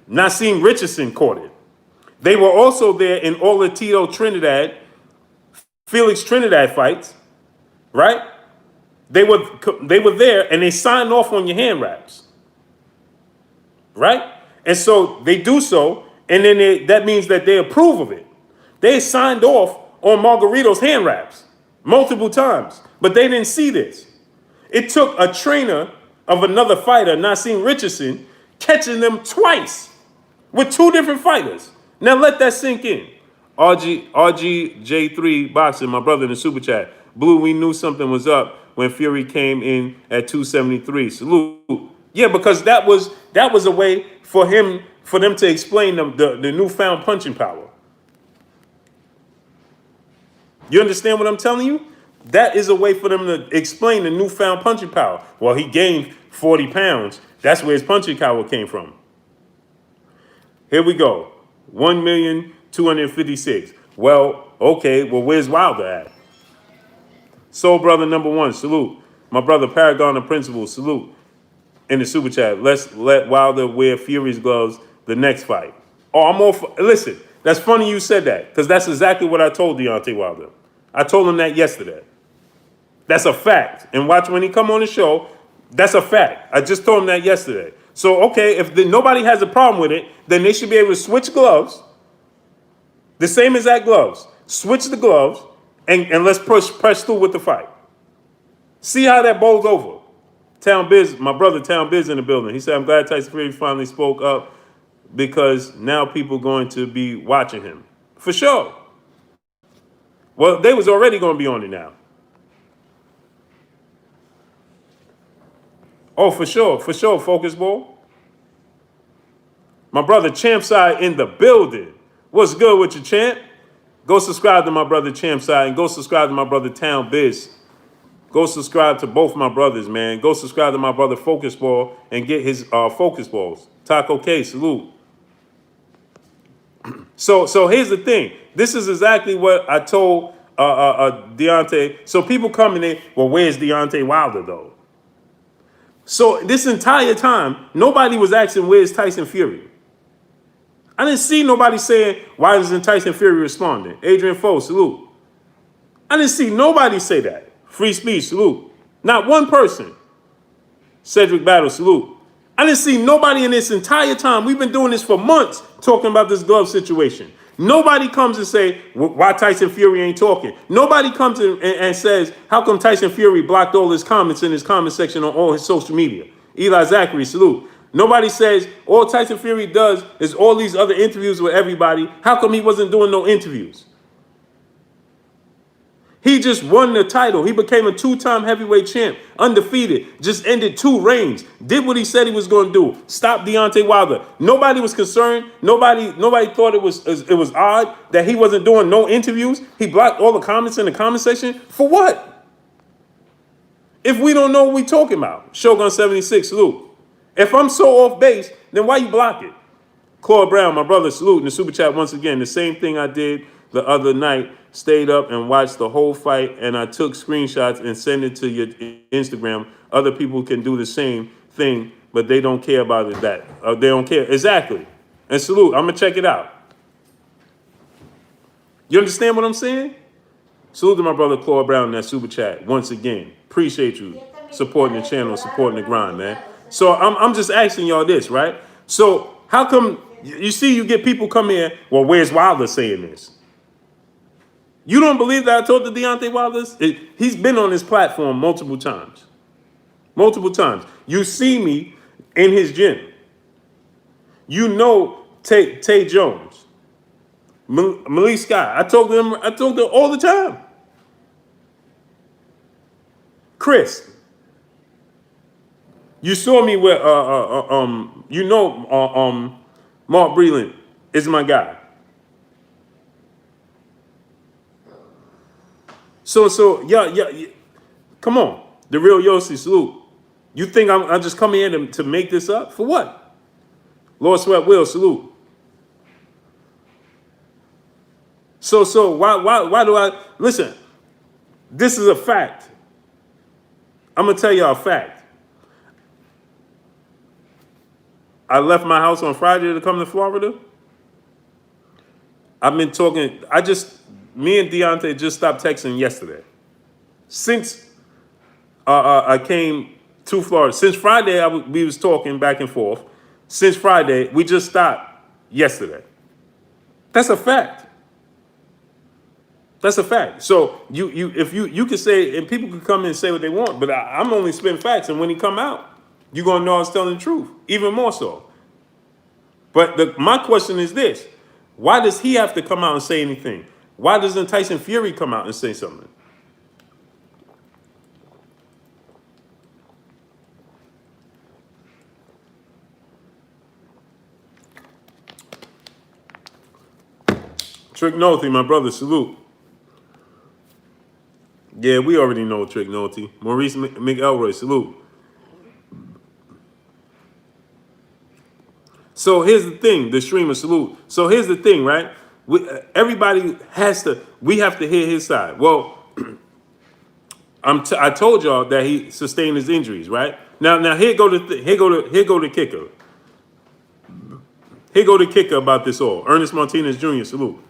Nassim Richardson caught it. They were also there in Olatito Trinidad, Felix Trinidad fights, right? They were there and they signed off on your hand wraps, right? And so they do so, and then that means that they approve of it. They signed off on Margarito's hand wraps multiple times, but they didn't see this. It took a trainer of another fighter, Nassim Richardson, catching them twice with two different fighters. Now let that sink in. RGJ3 Boxing, my brother in the super chat. Blue, we knew something was up when Fury came in at 273. Salute. Yeah, because that was a way for them to explain the newfound punching power. You understand what I'm telling you? That is a way for them to explain the newfound punching power. Well, he gained 40 pounds. That's where his punching power came from. Here we go. 1,256,000. Well, okay. Well, where's Wilder at? Soul Brother number 1, salute. My brother Paragon of Principle, salute. In the super chat, let's let Wilder wear Fury's gloves the next fight. Oh, I'm all for, listen, that's funny you said that, because that's exactly what I told Deontay Wilder. I told him that yesterday. That's a fact. And watch when he come on the show, that's a fact. I just told him that yesterday. So, okay, if nobody has a problem with it, then they should be able to switch gloves, the same exact gloves. Switch the gloves, and let's press through with the fight. See how that bowls over. Town Biz, my brother Town Biz in the building. He said, I'm glad Tyson Fury finally spoke up because now people are going to be watching him. For sure. Well, they was already going to be on it now. Oh, for sure, Focus Ball. My brother Champside in the building. What's good with you, Champ? Go subscribe to my brother Champside and go subscribe to my brother Town Biz. Go subscribe to both my brothers, man. Go subscribe to my brother Focus Ball and get his Focus Balls. Taco K, salute. So here's the thing. This is exactly what I told Deontay. So people coming in, well, where's Deontay Wilder, though? So this entire time, nobody was asking, where's Tyson Fury? I didn't see nobody saying, why isn't Tyson Fury responding? Adrian Foe, salute. I didn't see nobody say that. Free speech, salute. Not one person. Cedric Battle, salute. I didn't see nobody in this entire time. We've been doing this for months, talking about this glove situation. Nobody comes and say, why Tyson Fury ain't talking? Nobody comes in and says, how come Tyson Fury blocked all his comments in his comment section on all his social media? Eli Zachary, salute. Nobody says, all Tyson Fury does is all these other interviews with everybody. How come he wasn't doing no interviews? He just won the title. He became a 2-time heavyweight champ, undefeated, just ended 2 reigns, did what he said he was going to do, stopped Deontay Wilder. Nobody was concerned. Nobody thought it was odd that he wasn't doing no interviews. He blocked all the comments in the comment section. For what? If we don't know what we're talking about. Shogun 76, salute. If I'm so off base, then why you block it? Claude Brown, my brother, salute in the super chat once again. The same thing I did the other night. Stayed up and watched the whole fight, and I took screenshots and sent it to your Instagram. Other people can do the same thing, but they don't care about it. They don't care. Exactly. And salute. I'm going to check it out. You understand what I'm saying? Salute to my brother Claude Brown in that super chat. Once again, appreciate you supporting the channel, supporting the grind, man. So I'm just asking y'all this, right? So how come you see you get people come in, well, where's Wilder saying this? You don't believe that I told the Deontay Wilder? He's been on this platform multiple times. Multiple times. You see me in his gym. You know Tay Jones. Malik Scott. I told them all the time. Chris. You saw me with Mark Breland is my guy. So yeah, Come on. The real Yossi, salute. You think I'm just coming here to make this up? For what? Lord Sweat Will, salute. So why do I listen? This is a fact. I'm gonna tell y'all a fact. I left my house on Friday to come to Florida. I've been talking. Me and Deontay just stopped texting yesterday. Since I came to Florida, since Friday we was talking back and forth. Since Friday, we just stopped yesterday. That's a fact. That's a fact. So if you could say, and people could come in and say what they want, but I'm only spitting facts, and when he come out, you're gonna know I was telling the truth, even more so. But my question is this: why does he have to come out and say anything? Why doesn't Tyson Fury come out and say something? Trick Nolte, my brother, salute. Yeah, we already know Trick Nolte. Maurice McElroy, salute. So here's the thing, the streamer, salute. So here's the thing, right? Everybody we have to hear his side. Well, I told y'all that he sustained his injuries, right? Now here go the kicker. Here go the kicker about this all. Ernest Martinez Jr., salute.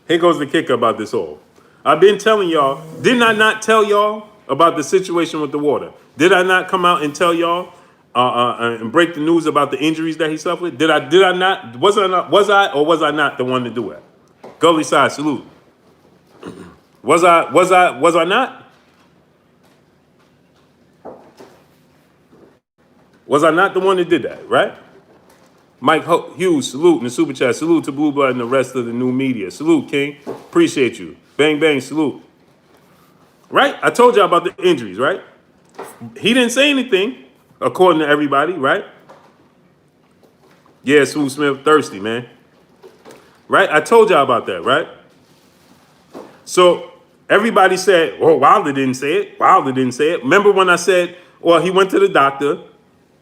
Here goes the kicker about this all. I've been telling y'all, didn't I not tell y'all about the situation with the water? Did I not come out and tell y'all and break the news about the injuries that he suffered? Did I not? Was I not the one to do it? Gully side, salute. Was I not? Was I not the one that did that, right? Mike Hughes, salute in the super chat. Salute to Blue Blood and the rest of the new media. Salute, King. Appreciate you. Bang, bang, salute. Right? I told y'all about the injuries, right? He didn't say anything, according to everybody, right? Yeah, Sue Smith, thirsty, man. Right? I told y'all about that, right? So everybody said, well, Wilder didn't say it. Wilder didn't say it. Remember when I said, well, he went to the doctor.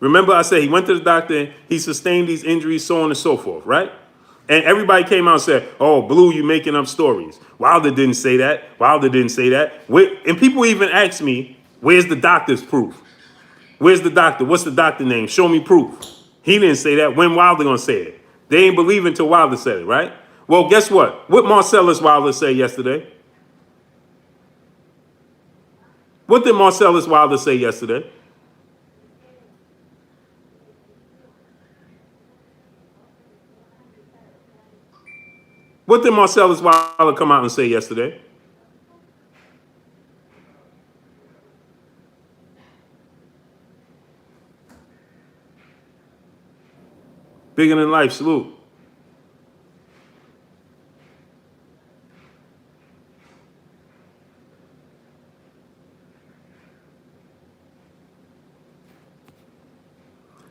Remember I said he went to the doctor, he sustained these injuries, so on and so forth, right? And everybody came out and said, oh, Blue, you making up stories. Wilder didn't say that. Wilder didn't say that. And people even asked me, where's the doctor's proof? Where's the doctor? What's the doctor name? Show me proof. He didn't say that. When Wilder gonna say it? They ain't believe until Wilder said it, right? Well, guess what? What Marcellus Wilder say yesterday? What did Marcellus Wilder say yesterday? What did Marcellus Wilder come out and say yesterday? Bigger than life, salute.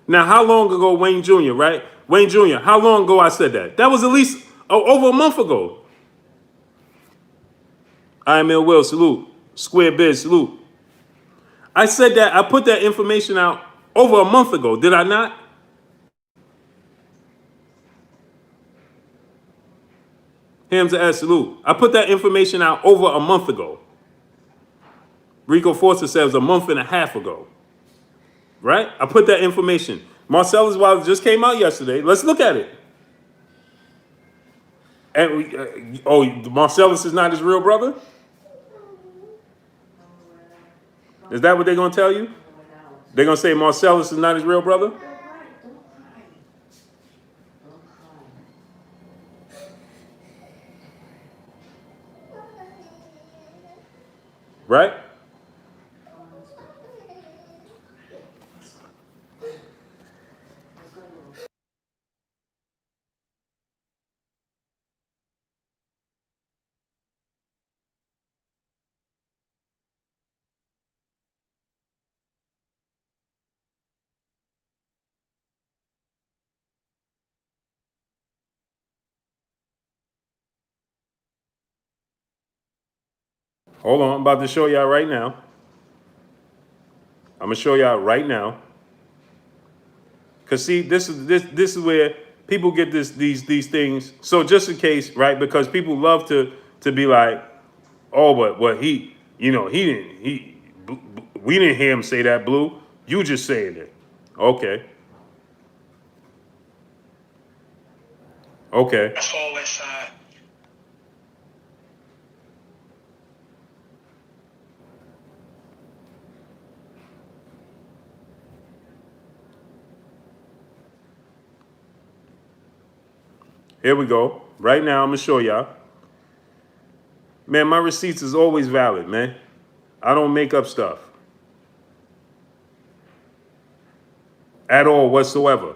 Now, how long ago Wayne Jr., right? Wayne Jr., how long ago I said that? That was at least over a month ago. I am ill will, salute. Square Biz, salute. I said that, I put that information out over a month ago, did I not? Hamza S, salute. I put that information out over a month ago. Rico Forster says a month and a half ago. Right? I put that information. Marcellus Wilder just came out yesterday. Let's look at it. And Marcellus is not his real brother? Is that what they're going to tell you? They're going to say Marcellus is not his real brother? Right? Hold on, I'm about to show y'all right now. I'm gonna show y'all right now. Cause see, this is where people get these things. So just in case, right? Because people love to be like, oh, but what he, we didn't hear him say that, Blue. You just saying it. Okay. Okay. That's all this. Here we go. Right now, I'm gonna show y'all. Man, my receipts is always valid, man. I don't make up stuff. At all whatsoever.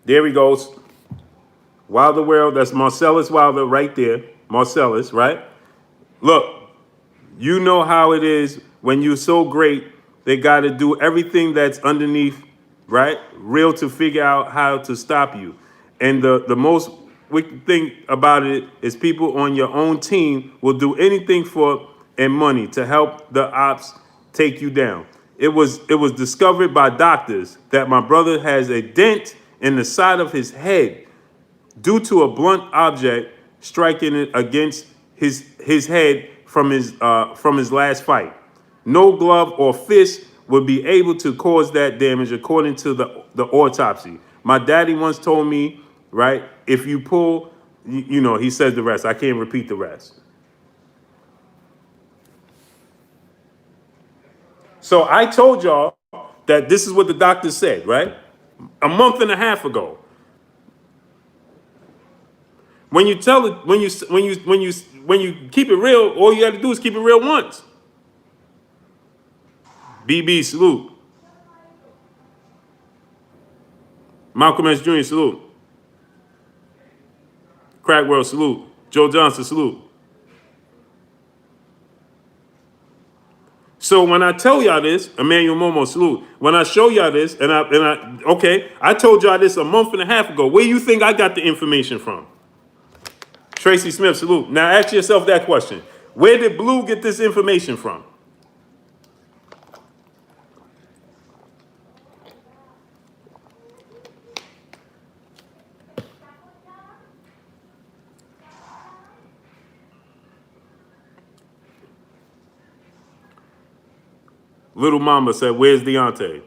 There he goes. Wilder World, that's Marcellus Wilder right there. Marcellus, right? Look, you know how it is when you're so great, they got to do everything that's underneath, right? Real to figure out how to stop you. And the most wicked thing about it is people on your own team will do anything for and money to help the ops take you down. It was discovered by doctors that my brother has a dent in the side of his head due to a blunt object striking it against his head from his last fight. No glove or fist would be able to cause that damage according to the autopsy. My daddy once told me, right, if you pull, he says the rest. I can't repeat the rest. So I told y'all that this is what the doctor said, right? A month and a half ago. When you tell it, when you keep it real, all you got to do is keep it real once. BB, salute. Malcolm S. Jr., salute. Crack World, salute. Joe Johnson, salute. So when I tell y'all this, Emmanuel Momo, salute. When I show y'all this, I told y'all this a month and a half ago. Where you think I got the information from? Tracy Smith, salute. Now ask yourself that question. Where did Blue get this information from? Little Mama said, where's Deontay?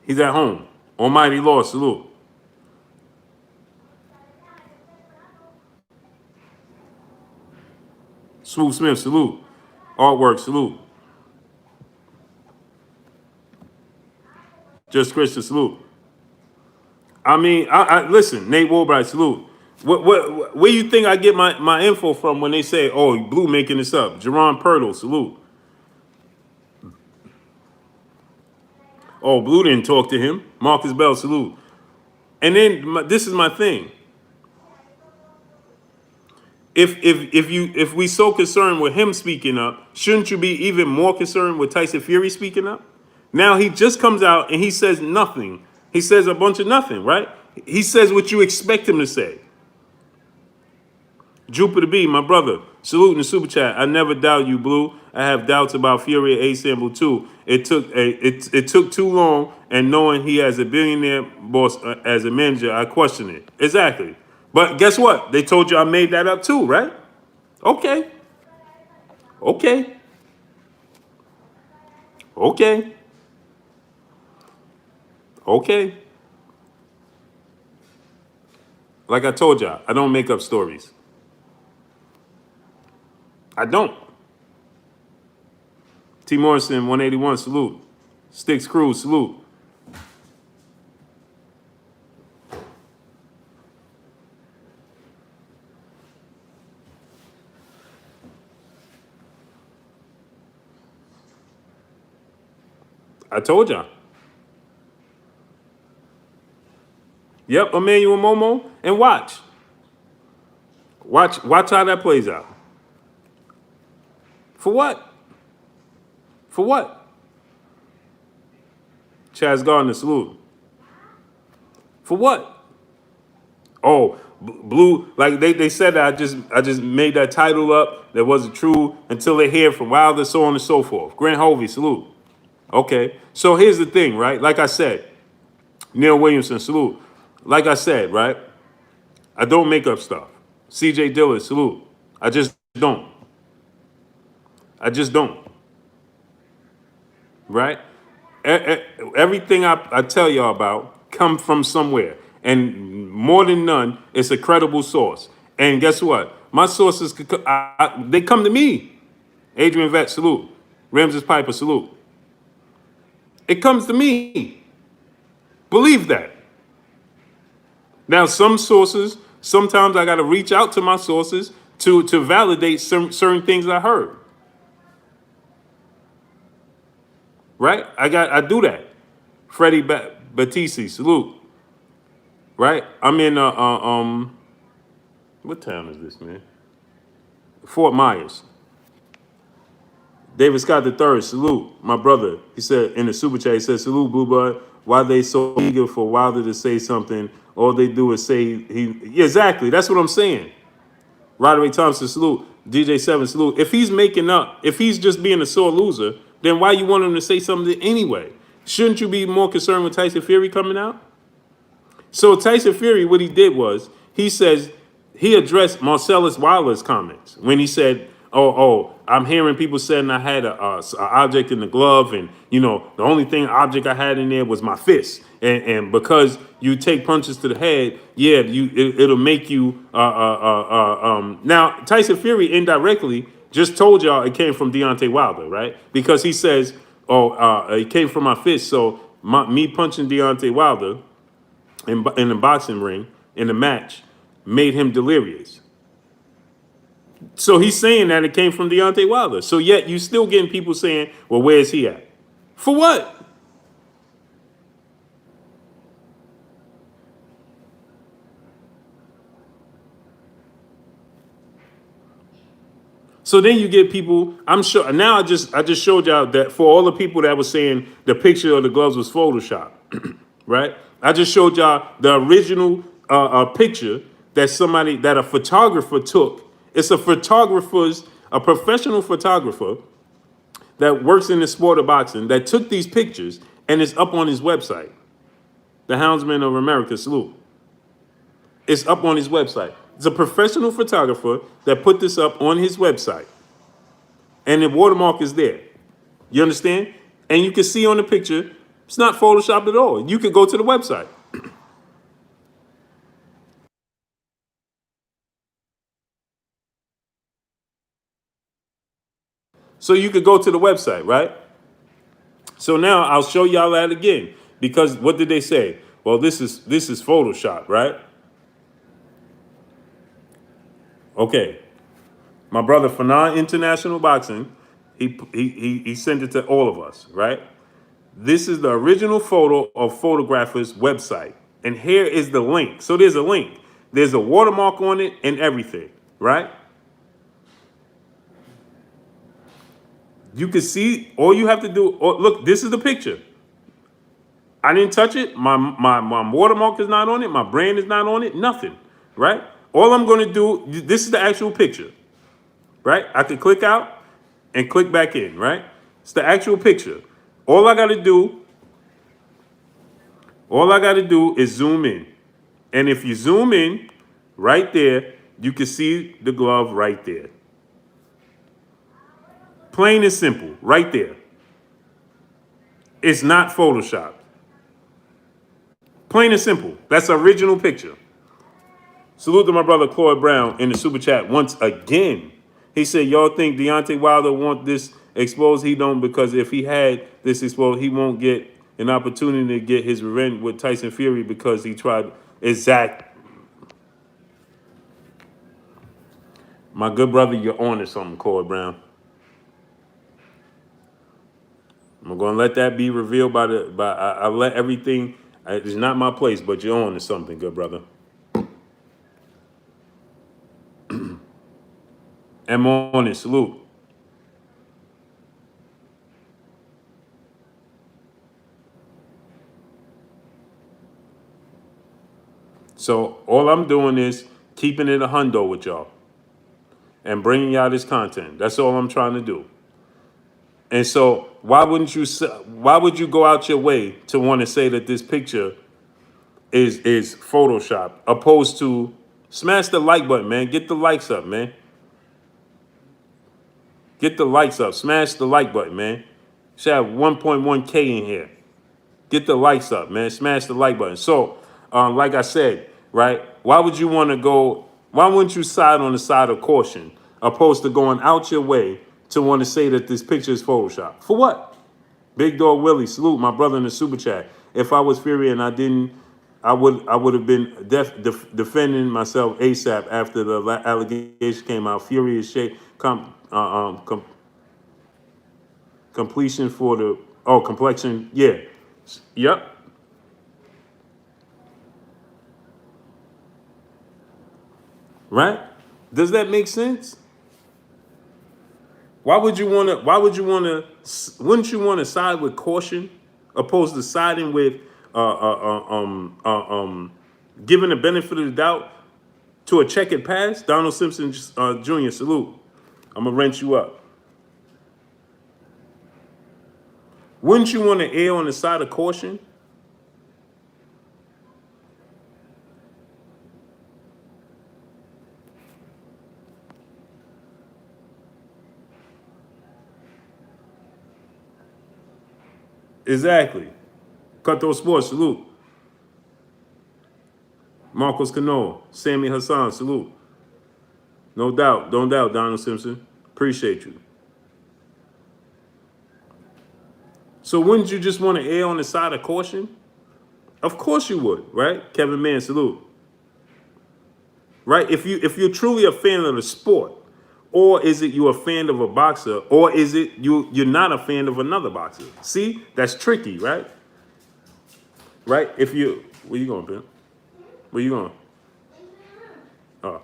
He's at home. Almighty Lord, salute. Swoop Smith, salute. Artwork, salute. Just Christian, salute. I mean, listen, Nate Woolbright, salute. Where you think I get my info from when they say, oh, Blue making this up? Jerron Purtle, salute. Oh, Blue didn't talk to him. Marcus Bell, salute. And then this is my thing. If we so concerned with him speaking up, shouldn't you be even more concerned with Tyson Fury speaking up? Now he just comes out and he says nothing. He says a bunch of nothing, right? He says what you expect him to say. Jupiter B, my brother, salute in the super chat. I never doubt you, Blue. I have doubts about Fury at A-Sample too. It took too long, and knowing he has a billionaire boss as a manager, I question it. Exactly. But guess what? They told you I made that up too, right? Okay. Okay. Okay. Okay. Like I told y'all, I don't make up stories. I don't. T. Morrison, 181, salute. Sticks Cruz, salute. I told y'all. Yep, Emmanuel Momo, and watch. Watch how that plays out. For what? For what? Chaz Gardner, salute. For what? Oh, blue. Like they said that I just made that title up. That wasn't true until they hear from Wilder, so on and so forth. Grant Hovey, salute. Okay. So here's the thing, right? Like I said, Neil Williamson, salute. Like I said, right? I don't make up stuff. CJ Dillard, salute. I just don't. I just don't. Right? Everything I tell y'all about come from somewhere. And more than none, it's a credible source. And guess what? My sources, they come to me. Adrian Vett, salute. Ramses Piper, salute. It comes to me. Believe that. Now, some sources, sometimes I got to reach out to my sources to validate certain things I heard. Right? I do that. Freddie Battisti, salute. Right? I'm in what town is this, man? Fort Myers. David Scott III, salute. My brother. He said in the super chat, he said, salute, Blue Bud. Why they so eager for Wilder to say something? All they do is say yeah, exactly. That's what I'm saying. Roderick Thompson, salute. DJ7, salute. If he's making up, if he's just being a sore loser, then why you want him to say something anyway? Shouldn't you be more concerned with Tyson Fury coming out? So Tyson Fury, what he did was, he says, he addressed Marcellus Wilder's comments when he said, I'm hearing people saying I had a object in the glove, and the only object I had in there was my fist, and because you take punches to the head, yeah, it'll make you. Now Tyson Fury indirectly just told y'all it came from Deontay Wilder, right? Because he says, it came from my fist, so me punching Deontay Wilder in the boxing ring in the match made him delirious. So he's saying that it came from Deontay Wilder. So yet you still getting people saying, well, where's he at? For what? So then you get people, I'm sure, now I just showed y'all that for all the people that were saying the picture of the gloves was Photoshop, right? I just showed y'all the original picture that a photographer took. It's a professional photographer that works in the sport of boxing that took these pictures, and it's up on his website. The Houndsman of America, salute. It's up on his website. It's a professional photographer that put this up on his website. And the watermark is there. You understand? And you can see on the picture, it's not Photoshopped at all. You could go to the website. So you could go to the website, right? So now I'll show y'all that again. Because what did they say? Well, this is Photoshop, right? Okay. My brother Fanon International Boxing, he sent it to all of us, right? This is the original photo of photographer's website. And here is the link. So there's a link. There's a watermark on it and everything, right? You can see, all you have to do, look, this is the picture. I didn't touch it. My watermark is not on it. My brand is not on it. Nothing, right? All I'm going to do, this is the actual picture, right? I can click out and click back in, right? It's the actual picture. All I got to do is zoom in. And if you zoom in right there, you can see the glove right there. Plain and simple, right there. It's not Photoshopped. Plain and simple. That's the original picture. Salute to my brother Claude Brown in the super chat once again. He said, y'all think Deontay Wilder want this exposed? He don't, because if he had this exposed, he won't get an opportunity to get his revenge with Tyson Fury because he tried exact. My good brother, you're on to something, Claude Brown. I'm going to let that be revealed I'll let everything, it's not my place, but you're on to something, good brother. I'm on it, salute. So all I'm doing is keeping it a hundo with y'all and bringing y'all this content. That's all I'm trying to do. And so why would you go out your way to want to say that this picture is Photoshop opposed to smash the like button, man. Get the likes up, man. Get the likes up. Smash the like button, man. Should have 1.1K in here. Get the likes up, man. Smash the like button. So, like I said, right? Why wouldn't you side on the side of caution opposed to going out your way to want to say that this picture is Photoshop? For what? Big Dog Willie, salute my brother in the super chat. If I was Fury and I didn't, I would have been defending myself ASAP after the allegation came out. Fury is completion for the complexion. Yeah, yep. Right? Does that make sense? Wouldn't you want to side with caution opposed to siding with giving the benefit of the doubt to a checkered past? Donald Simpson Jr., salute. I'm gonna wrench you up. Wouldn't you want to err on the side of caution? Exactly. Cutthroat Sports, salute. Marcos Cano, Sammy Hassan, salute. No doubt, don't doubt, Donald Simpson. Appreciate you. So wouldn't you just want to err on the side of caution? Of course you would, right? Kevin Mann, salute. Right? If you're truly a fan of the sport, or is it you're a fan of a boxer, or is it you're not a fan of another boxer? See, that's tricky, right? Right? Where you going, Ben? Where you going? Oh.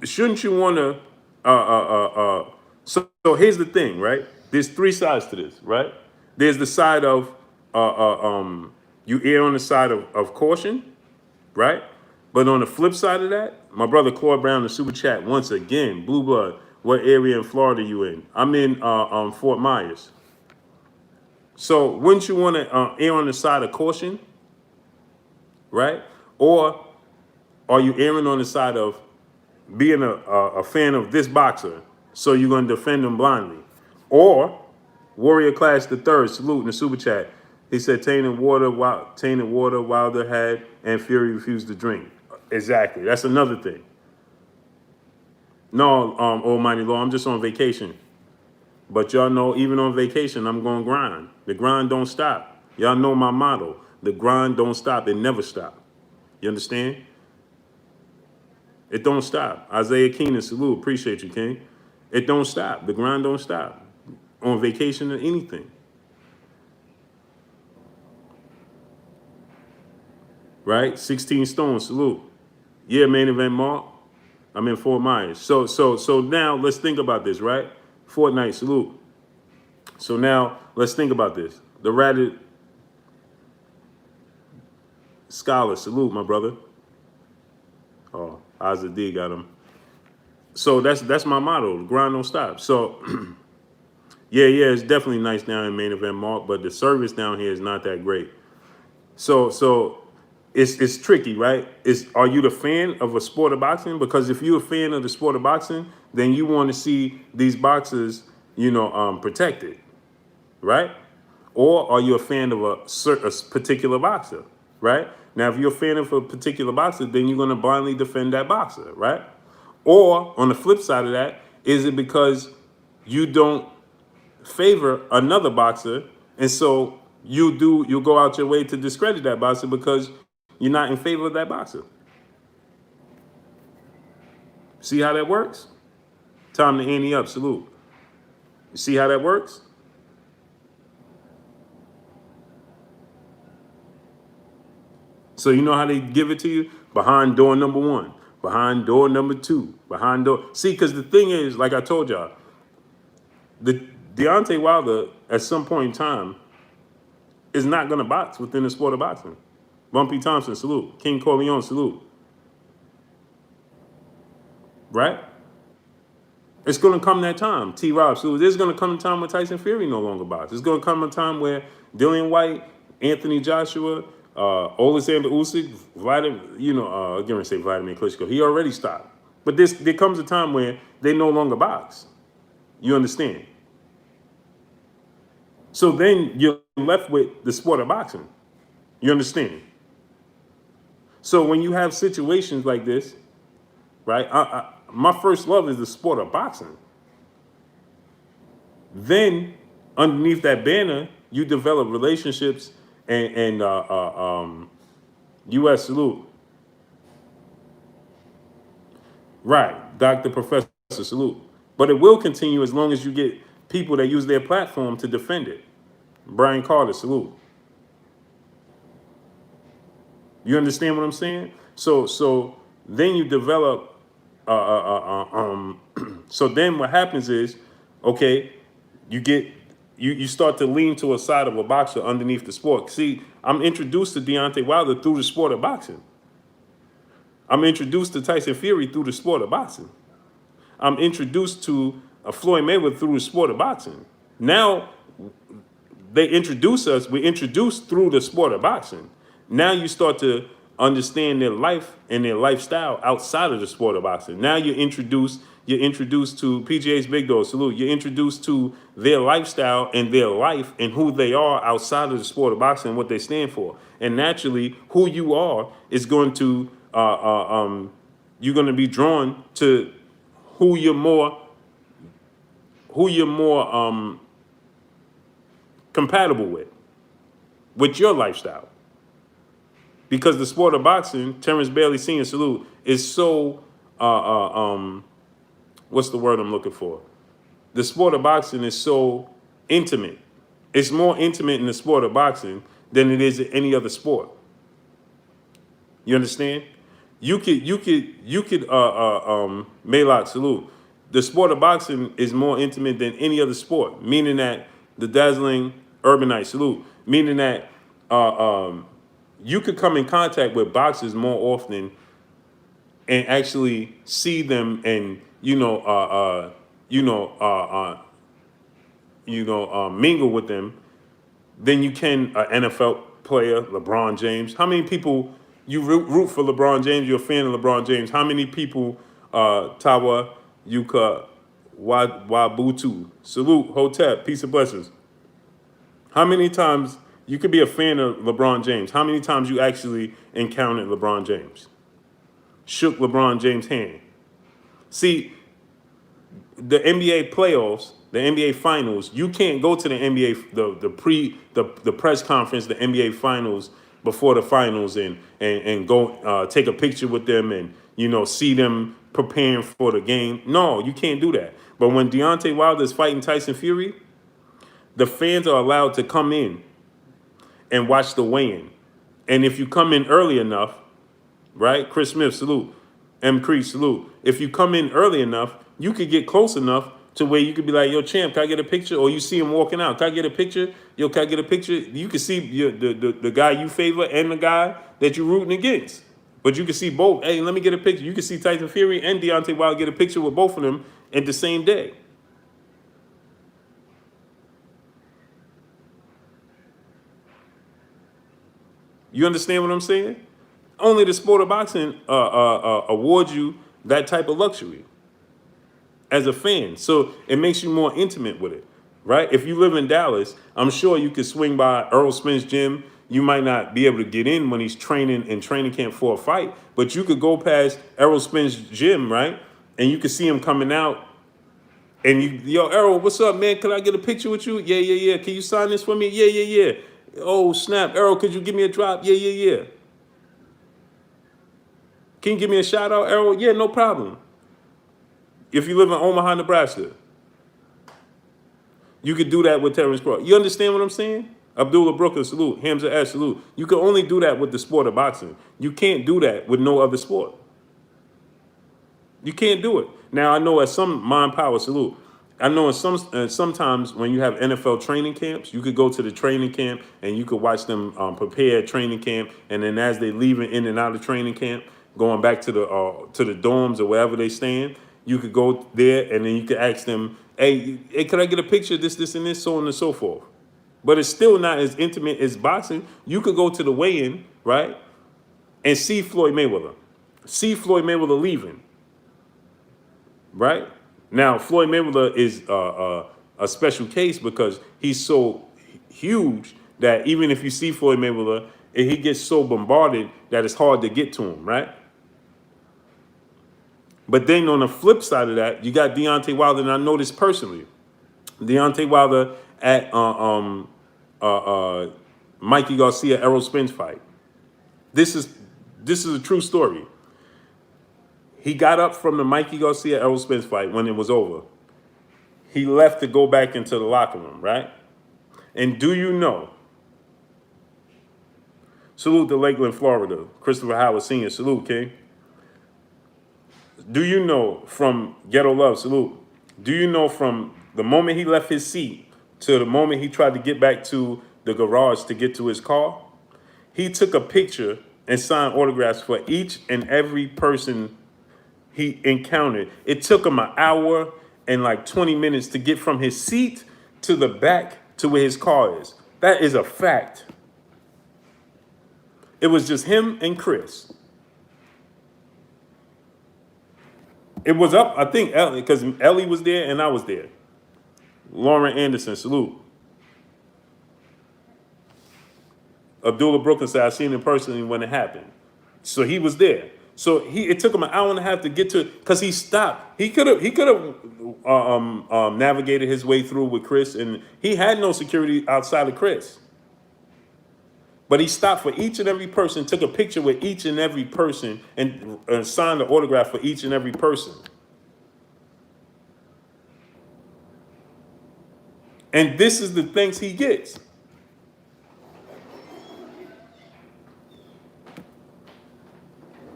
Shouldn't you want to? So here's the thing, right? There's three sides to this, right? There's the side of you err on the side of caution, right? But on the flip side of that, my brother Claude Brown in the super chat once again, Blue Blood. What area in Florida you in? I'm in Fort Myers. So wouldn't you want to err on the side of caution, right? Or are you erring on the side of being a fan of this boxer, so you're going to defend him blindly? Or Warrior Clash the Third, salute in the super chat. He said tainted water Wilder had and Fury refused to drink. Exactly. That's another thing. No, Almighty Law, I'm just on vacation. But y'all know, even on vacation, I'm going to grind. The grind don't stop. Y'all know my motto. The grind don't stop. It never stop. You understand? It don't stop. Isaiah Keenan, salute. Appreciate you, King. It don't stop. The grind don't stop. On vacation or anything. Right? 16 Stone, salute. Yeah, main event Mark. I'm in Fort Myers. So now let's think about this, right? Fortnite, salute. So now let's think about this. The Ratted Scholar, salute, my brother. Oh, Isaac D got him. So that's my motto. The grind don't stop. So yeah, it's definitely nice down in main event Mark, but the service down here is not that great. So it's tricky, right? Are you the fan of a sport of boxing? Because if you're a fan of the sport of boxing, then you want to see these boxers, protected, right? Or are you a fan of a particular boxer, right? Now, if you're a fan of a particular boxer, then you're going to blindly defend that boxer, right? Or on the flip side of that, is it because you don't favor another boxer, and so you'll go out your way to discredit that boxer because you're not in favor of that boxer? See how that works? Time to ante up, salute. You see how that works? So you know how they give it to you? Behind door number 1, behind door number 2, behind door. See, because the thing is, like I told y'all, the Deontay Wilder at some point in time is not going to box within the sport of boxing. Bumpy Thompson, salute. King Corleone, salute. Right? It's going to come that time. T-Rob, salute. There's going to come a time where Tyson Fury no longer boxes. There's going to come a time where Dillian White, Anthony Joshua, Alexander Usyk, Vladimir, I'm going to say Vladimir Klitschko. He already stopped. But there comes a time where they no longer box. You understand? So then you're left with the sport of boxing. You understand? So when you have situations like this, right? My first love is the sport of boxing. Then underneath that banner, you develop relationships and U.S. salute. Right, Dr. Professor salute. But it will continue as long as you get people that use their platform to defend it. Brian Carter, salute. You understand what I'm saying? So then you develop. So then what happens is, okay, you start to lean to a side of a boxer underneath the sport. See, I'm introduced to Deontay Wilder through the sport of boxing. I'm introduced to Tyson Fury through the sport of boxing. I'm introduced to Floyd Mayweather through the sport of boxing. Now they introduce us. We're introduced through the sport of boxing. Now you start to understand their life and their lifestyle outside of the sport of boxing. Now you're introduced to PGA's Big Dog, salute. You're introduced to their lifestyle and their life and who they are outside of the sport of boxing and what they stand for. And naturally, who you are is going to, you're going to be drawn to who you're more compatible with your lifestyle. Because the sport of boxing, Terrence Bailey Sr., salute, is so, what's the word I'm looking for? The sport of boxing is so intimate. It's more intimate in the sport of boxing than it is in any other sport. You understand? You could, Maylock, salute. The sport of boxing is more intimate than any other sport, meaning that the dazzling urbanite, salute, meaning that, you could come in contact with boxers more often and actually see them and mingle with them than you can an NFL player, LeBron James. How many people you root for LeBron James? You're a fan of LeBron James. How many people Tawa Yuka Wabutu, salute, Hotep, peace and blessings. How many times you could be a fan of LeBron James? How many times you actually encountered LeBron James? Shook LeBron James' hand? See, the NBA playoffs, the NBA finals, you can't go to the NBA, the press conference, the NBA finals before the finals and go take a picture with them and, see them preparing for the game. No, you can't do that. But when Deontay Wilder is fighting Tyson Fury, the fans are allowed to come in and watch the weigh-in. And if you come in early enough, right? Chris Smith, salute. M. Creed, salute. If you come in early enough, you could get close enough to where you could be like, yo, champ, can I get a picture? Or you see him walking out, can I get a picture? Yo, can I get a picture? You can see the guy you favor and the guy that you're rooting against. But you can see both. Hey, let me get a picture. You can see Tyson Fury and Deontay Wilder get a picture with both of them at the same day. You understand what I'm saying? Only the sport of boxing awards you that type of luxury as a fan. So it makes you more intimate with it, right? If you live in Dallas, I'm sure you could swing by Errol Spence gym. You might not be able to get in when he's training in training camp for a fight, but you could go past Errol Spence gym, right? And you could see him coming out. And yo, Errol, what's up, man? Can I get a picture with you? Yeah. Can you sign this for me? Yeah. Oh, snap. Errol, could you give me a drop? Yeah. Can you give me a shout out, Errol? Yeah, no problem. If you live in Omaha, Nebraska, you could do that with Terrence Crawford. You understand what I'm saying? Abdullah Brooker, salute. Hamza Ash, salute. You can only do that with the sport of boxing. You can't do that with no other sport. You can't do it. Now, I know at some mind power, salute. I know in sometimes when you have NFL training camps, you could go to the training camp and you could watch them prepare at training camp, and then as they leaving in and out of training camp, going back to the dorms or wherever they staying, you could go there and then you could ask them, hey, could I get a picture of this, and this, so on and so forth. But it's still not as intimate as boxing. You could go to the weigh-in, right, and see Floyd Mayweather leaving, right? Now, Floyd Mayweather is a special case because he's so huge that even if you see Floyd Mayweather, he gets so bombarded that it's hard to get to him, right? But then on the flip side of that, you got Deontay Wilder, and I know this personally. Deontay Wilder at Mikey Garcia Errol Spence fight. This is a true story. He got up from the Mikey Garcia Errol Spence fight when it was over. He left to go back into the locker room, right? And do you know? Salute to Lakeland, Florida. Christopher Howard Sr. Salute, King. Do you know from Ghetto Love? Salute. Do you know from the moment he left his seat to the moment he tried to get back to the garage to get to his car, he took a picture and signed autographs for each and every person he encountered. It took him an hour and like 20 minutes to get from his seat to the back to where his car is. That is a fact. It was just him and Chris. It was up, I think, Ellie, because Ellie was there and I was there. Lauren Anderson, salute. Abdullah Brooklyn said, I seen him personally when it happened. So he was there. So it took him an hour and a half to get to, because he stopped. He could have navigated his way through with Chris, and he had no security outside of Chris. But he stopped for each and every person, took a picture with each and every person, and signed the autograph for each and every person. And this is the thanks he gets.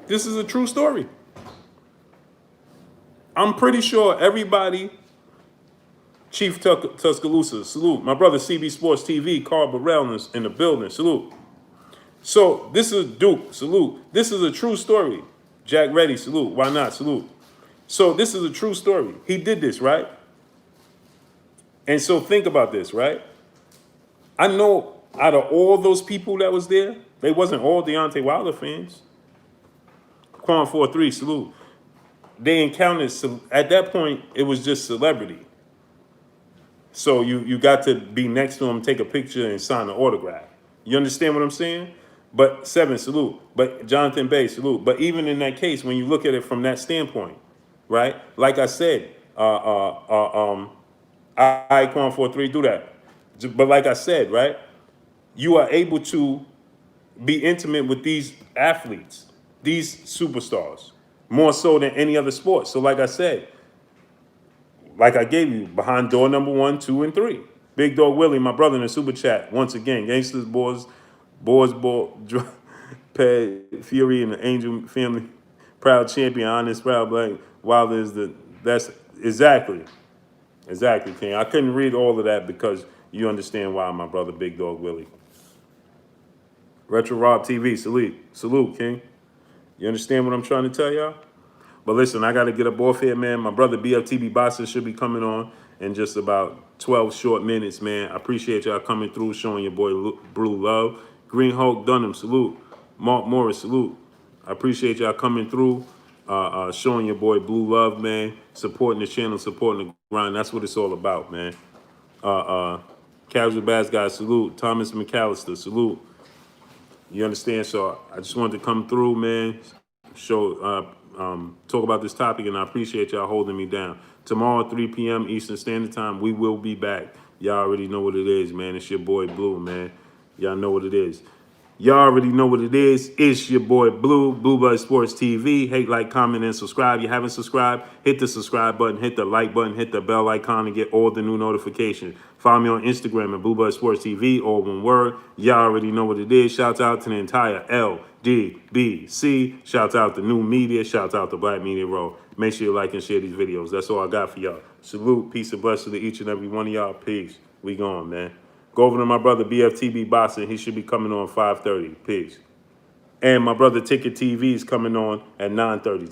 This is a true story. I'm pretty sure everybody, Chief Tuscaloosa, salute. My brother CB Sports TV, Carl Burrell in the building, salute. So this is Duke, salute. This is a true story. Jack Reddy, salute. Why not, salute. So this is a true story. He did this, right? And so think about this, right? I know out of all those people that was there, they wasn't all Deontay Wilder fans. Quan 43, salute. They encountered, at that point, it was just celebrity. So you got to be next to him, take a picture, and sign an autograph. You understand what I'm saying? But Seven, salute. But Jonathan Bay, salute. But even in that case, when you look at it from that standpoint, right? Like I said, I Quan 43, do that. But like I said, right? You are able to be intimate with these athletes, these superstars, more so than any other sport. So like I said, like I gave you, behind door number 1, 2, and 3. Big Dog Willie, my brother in the super chat, once again, Gangsters, Boys, Pad, Fury, and the Angel family, proud champion, honest, proud black. Wilder is that's exactly, King. I couldn't read all of that because you understand why, my brother, Big Dog Willie. Retro Rob TV, salute, King. You understand what I'm trying to tell y'all? But listen, I got to get up off here, man. My brother BFTB Boxer should be coming on in just about 12 short minutes, man. I appreciate y'all coming through, showing your boy Blue love. Green Hulk Dunham, salute. Mark Morris, salute. I appreciate y'all coming through, showing your boy Blue love, man. Supporting the channel, supporting the grind. That's what it's all about, man. Casual Bass Guy, salute. Thomas McAllister, salute. You understand? So I just wanted to come through, man, show, talk about this topic, and I appreciate y'all holding me down. Tomorrow, 3 p.m. Eastern Standard Time, we will be back. Y'all already know what it is, man. It's your boy Blue, man. Y'all know what it is. Y'all already know what it is. It's your boy Blue, Blue Blood Sports TV. Hate, like, comment, and subscribe. You haven't subscribed? Hit the subscribe button, hit the like button, hit the bell icon to get all the new notifications. Follow me on Instagram at Blue Blood Sports TV, all one word. Y'all already know what it is. Shouts out to the entire LDBC. Shouts out to New Media. Shouts out to Black Media Row. Make sure you like and share these videos. That's all I got for y'all. Salute, peace, and blessings to each and every one of y'all. Peace. We gone, man. Go over to my brother BFTB Boxing. He should be coming on 5:30. Peace. And my brother Ticket TV is coming on at 9:30.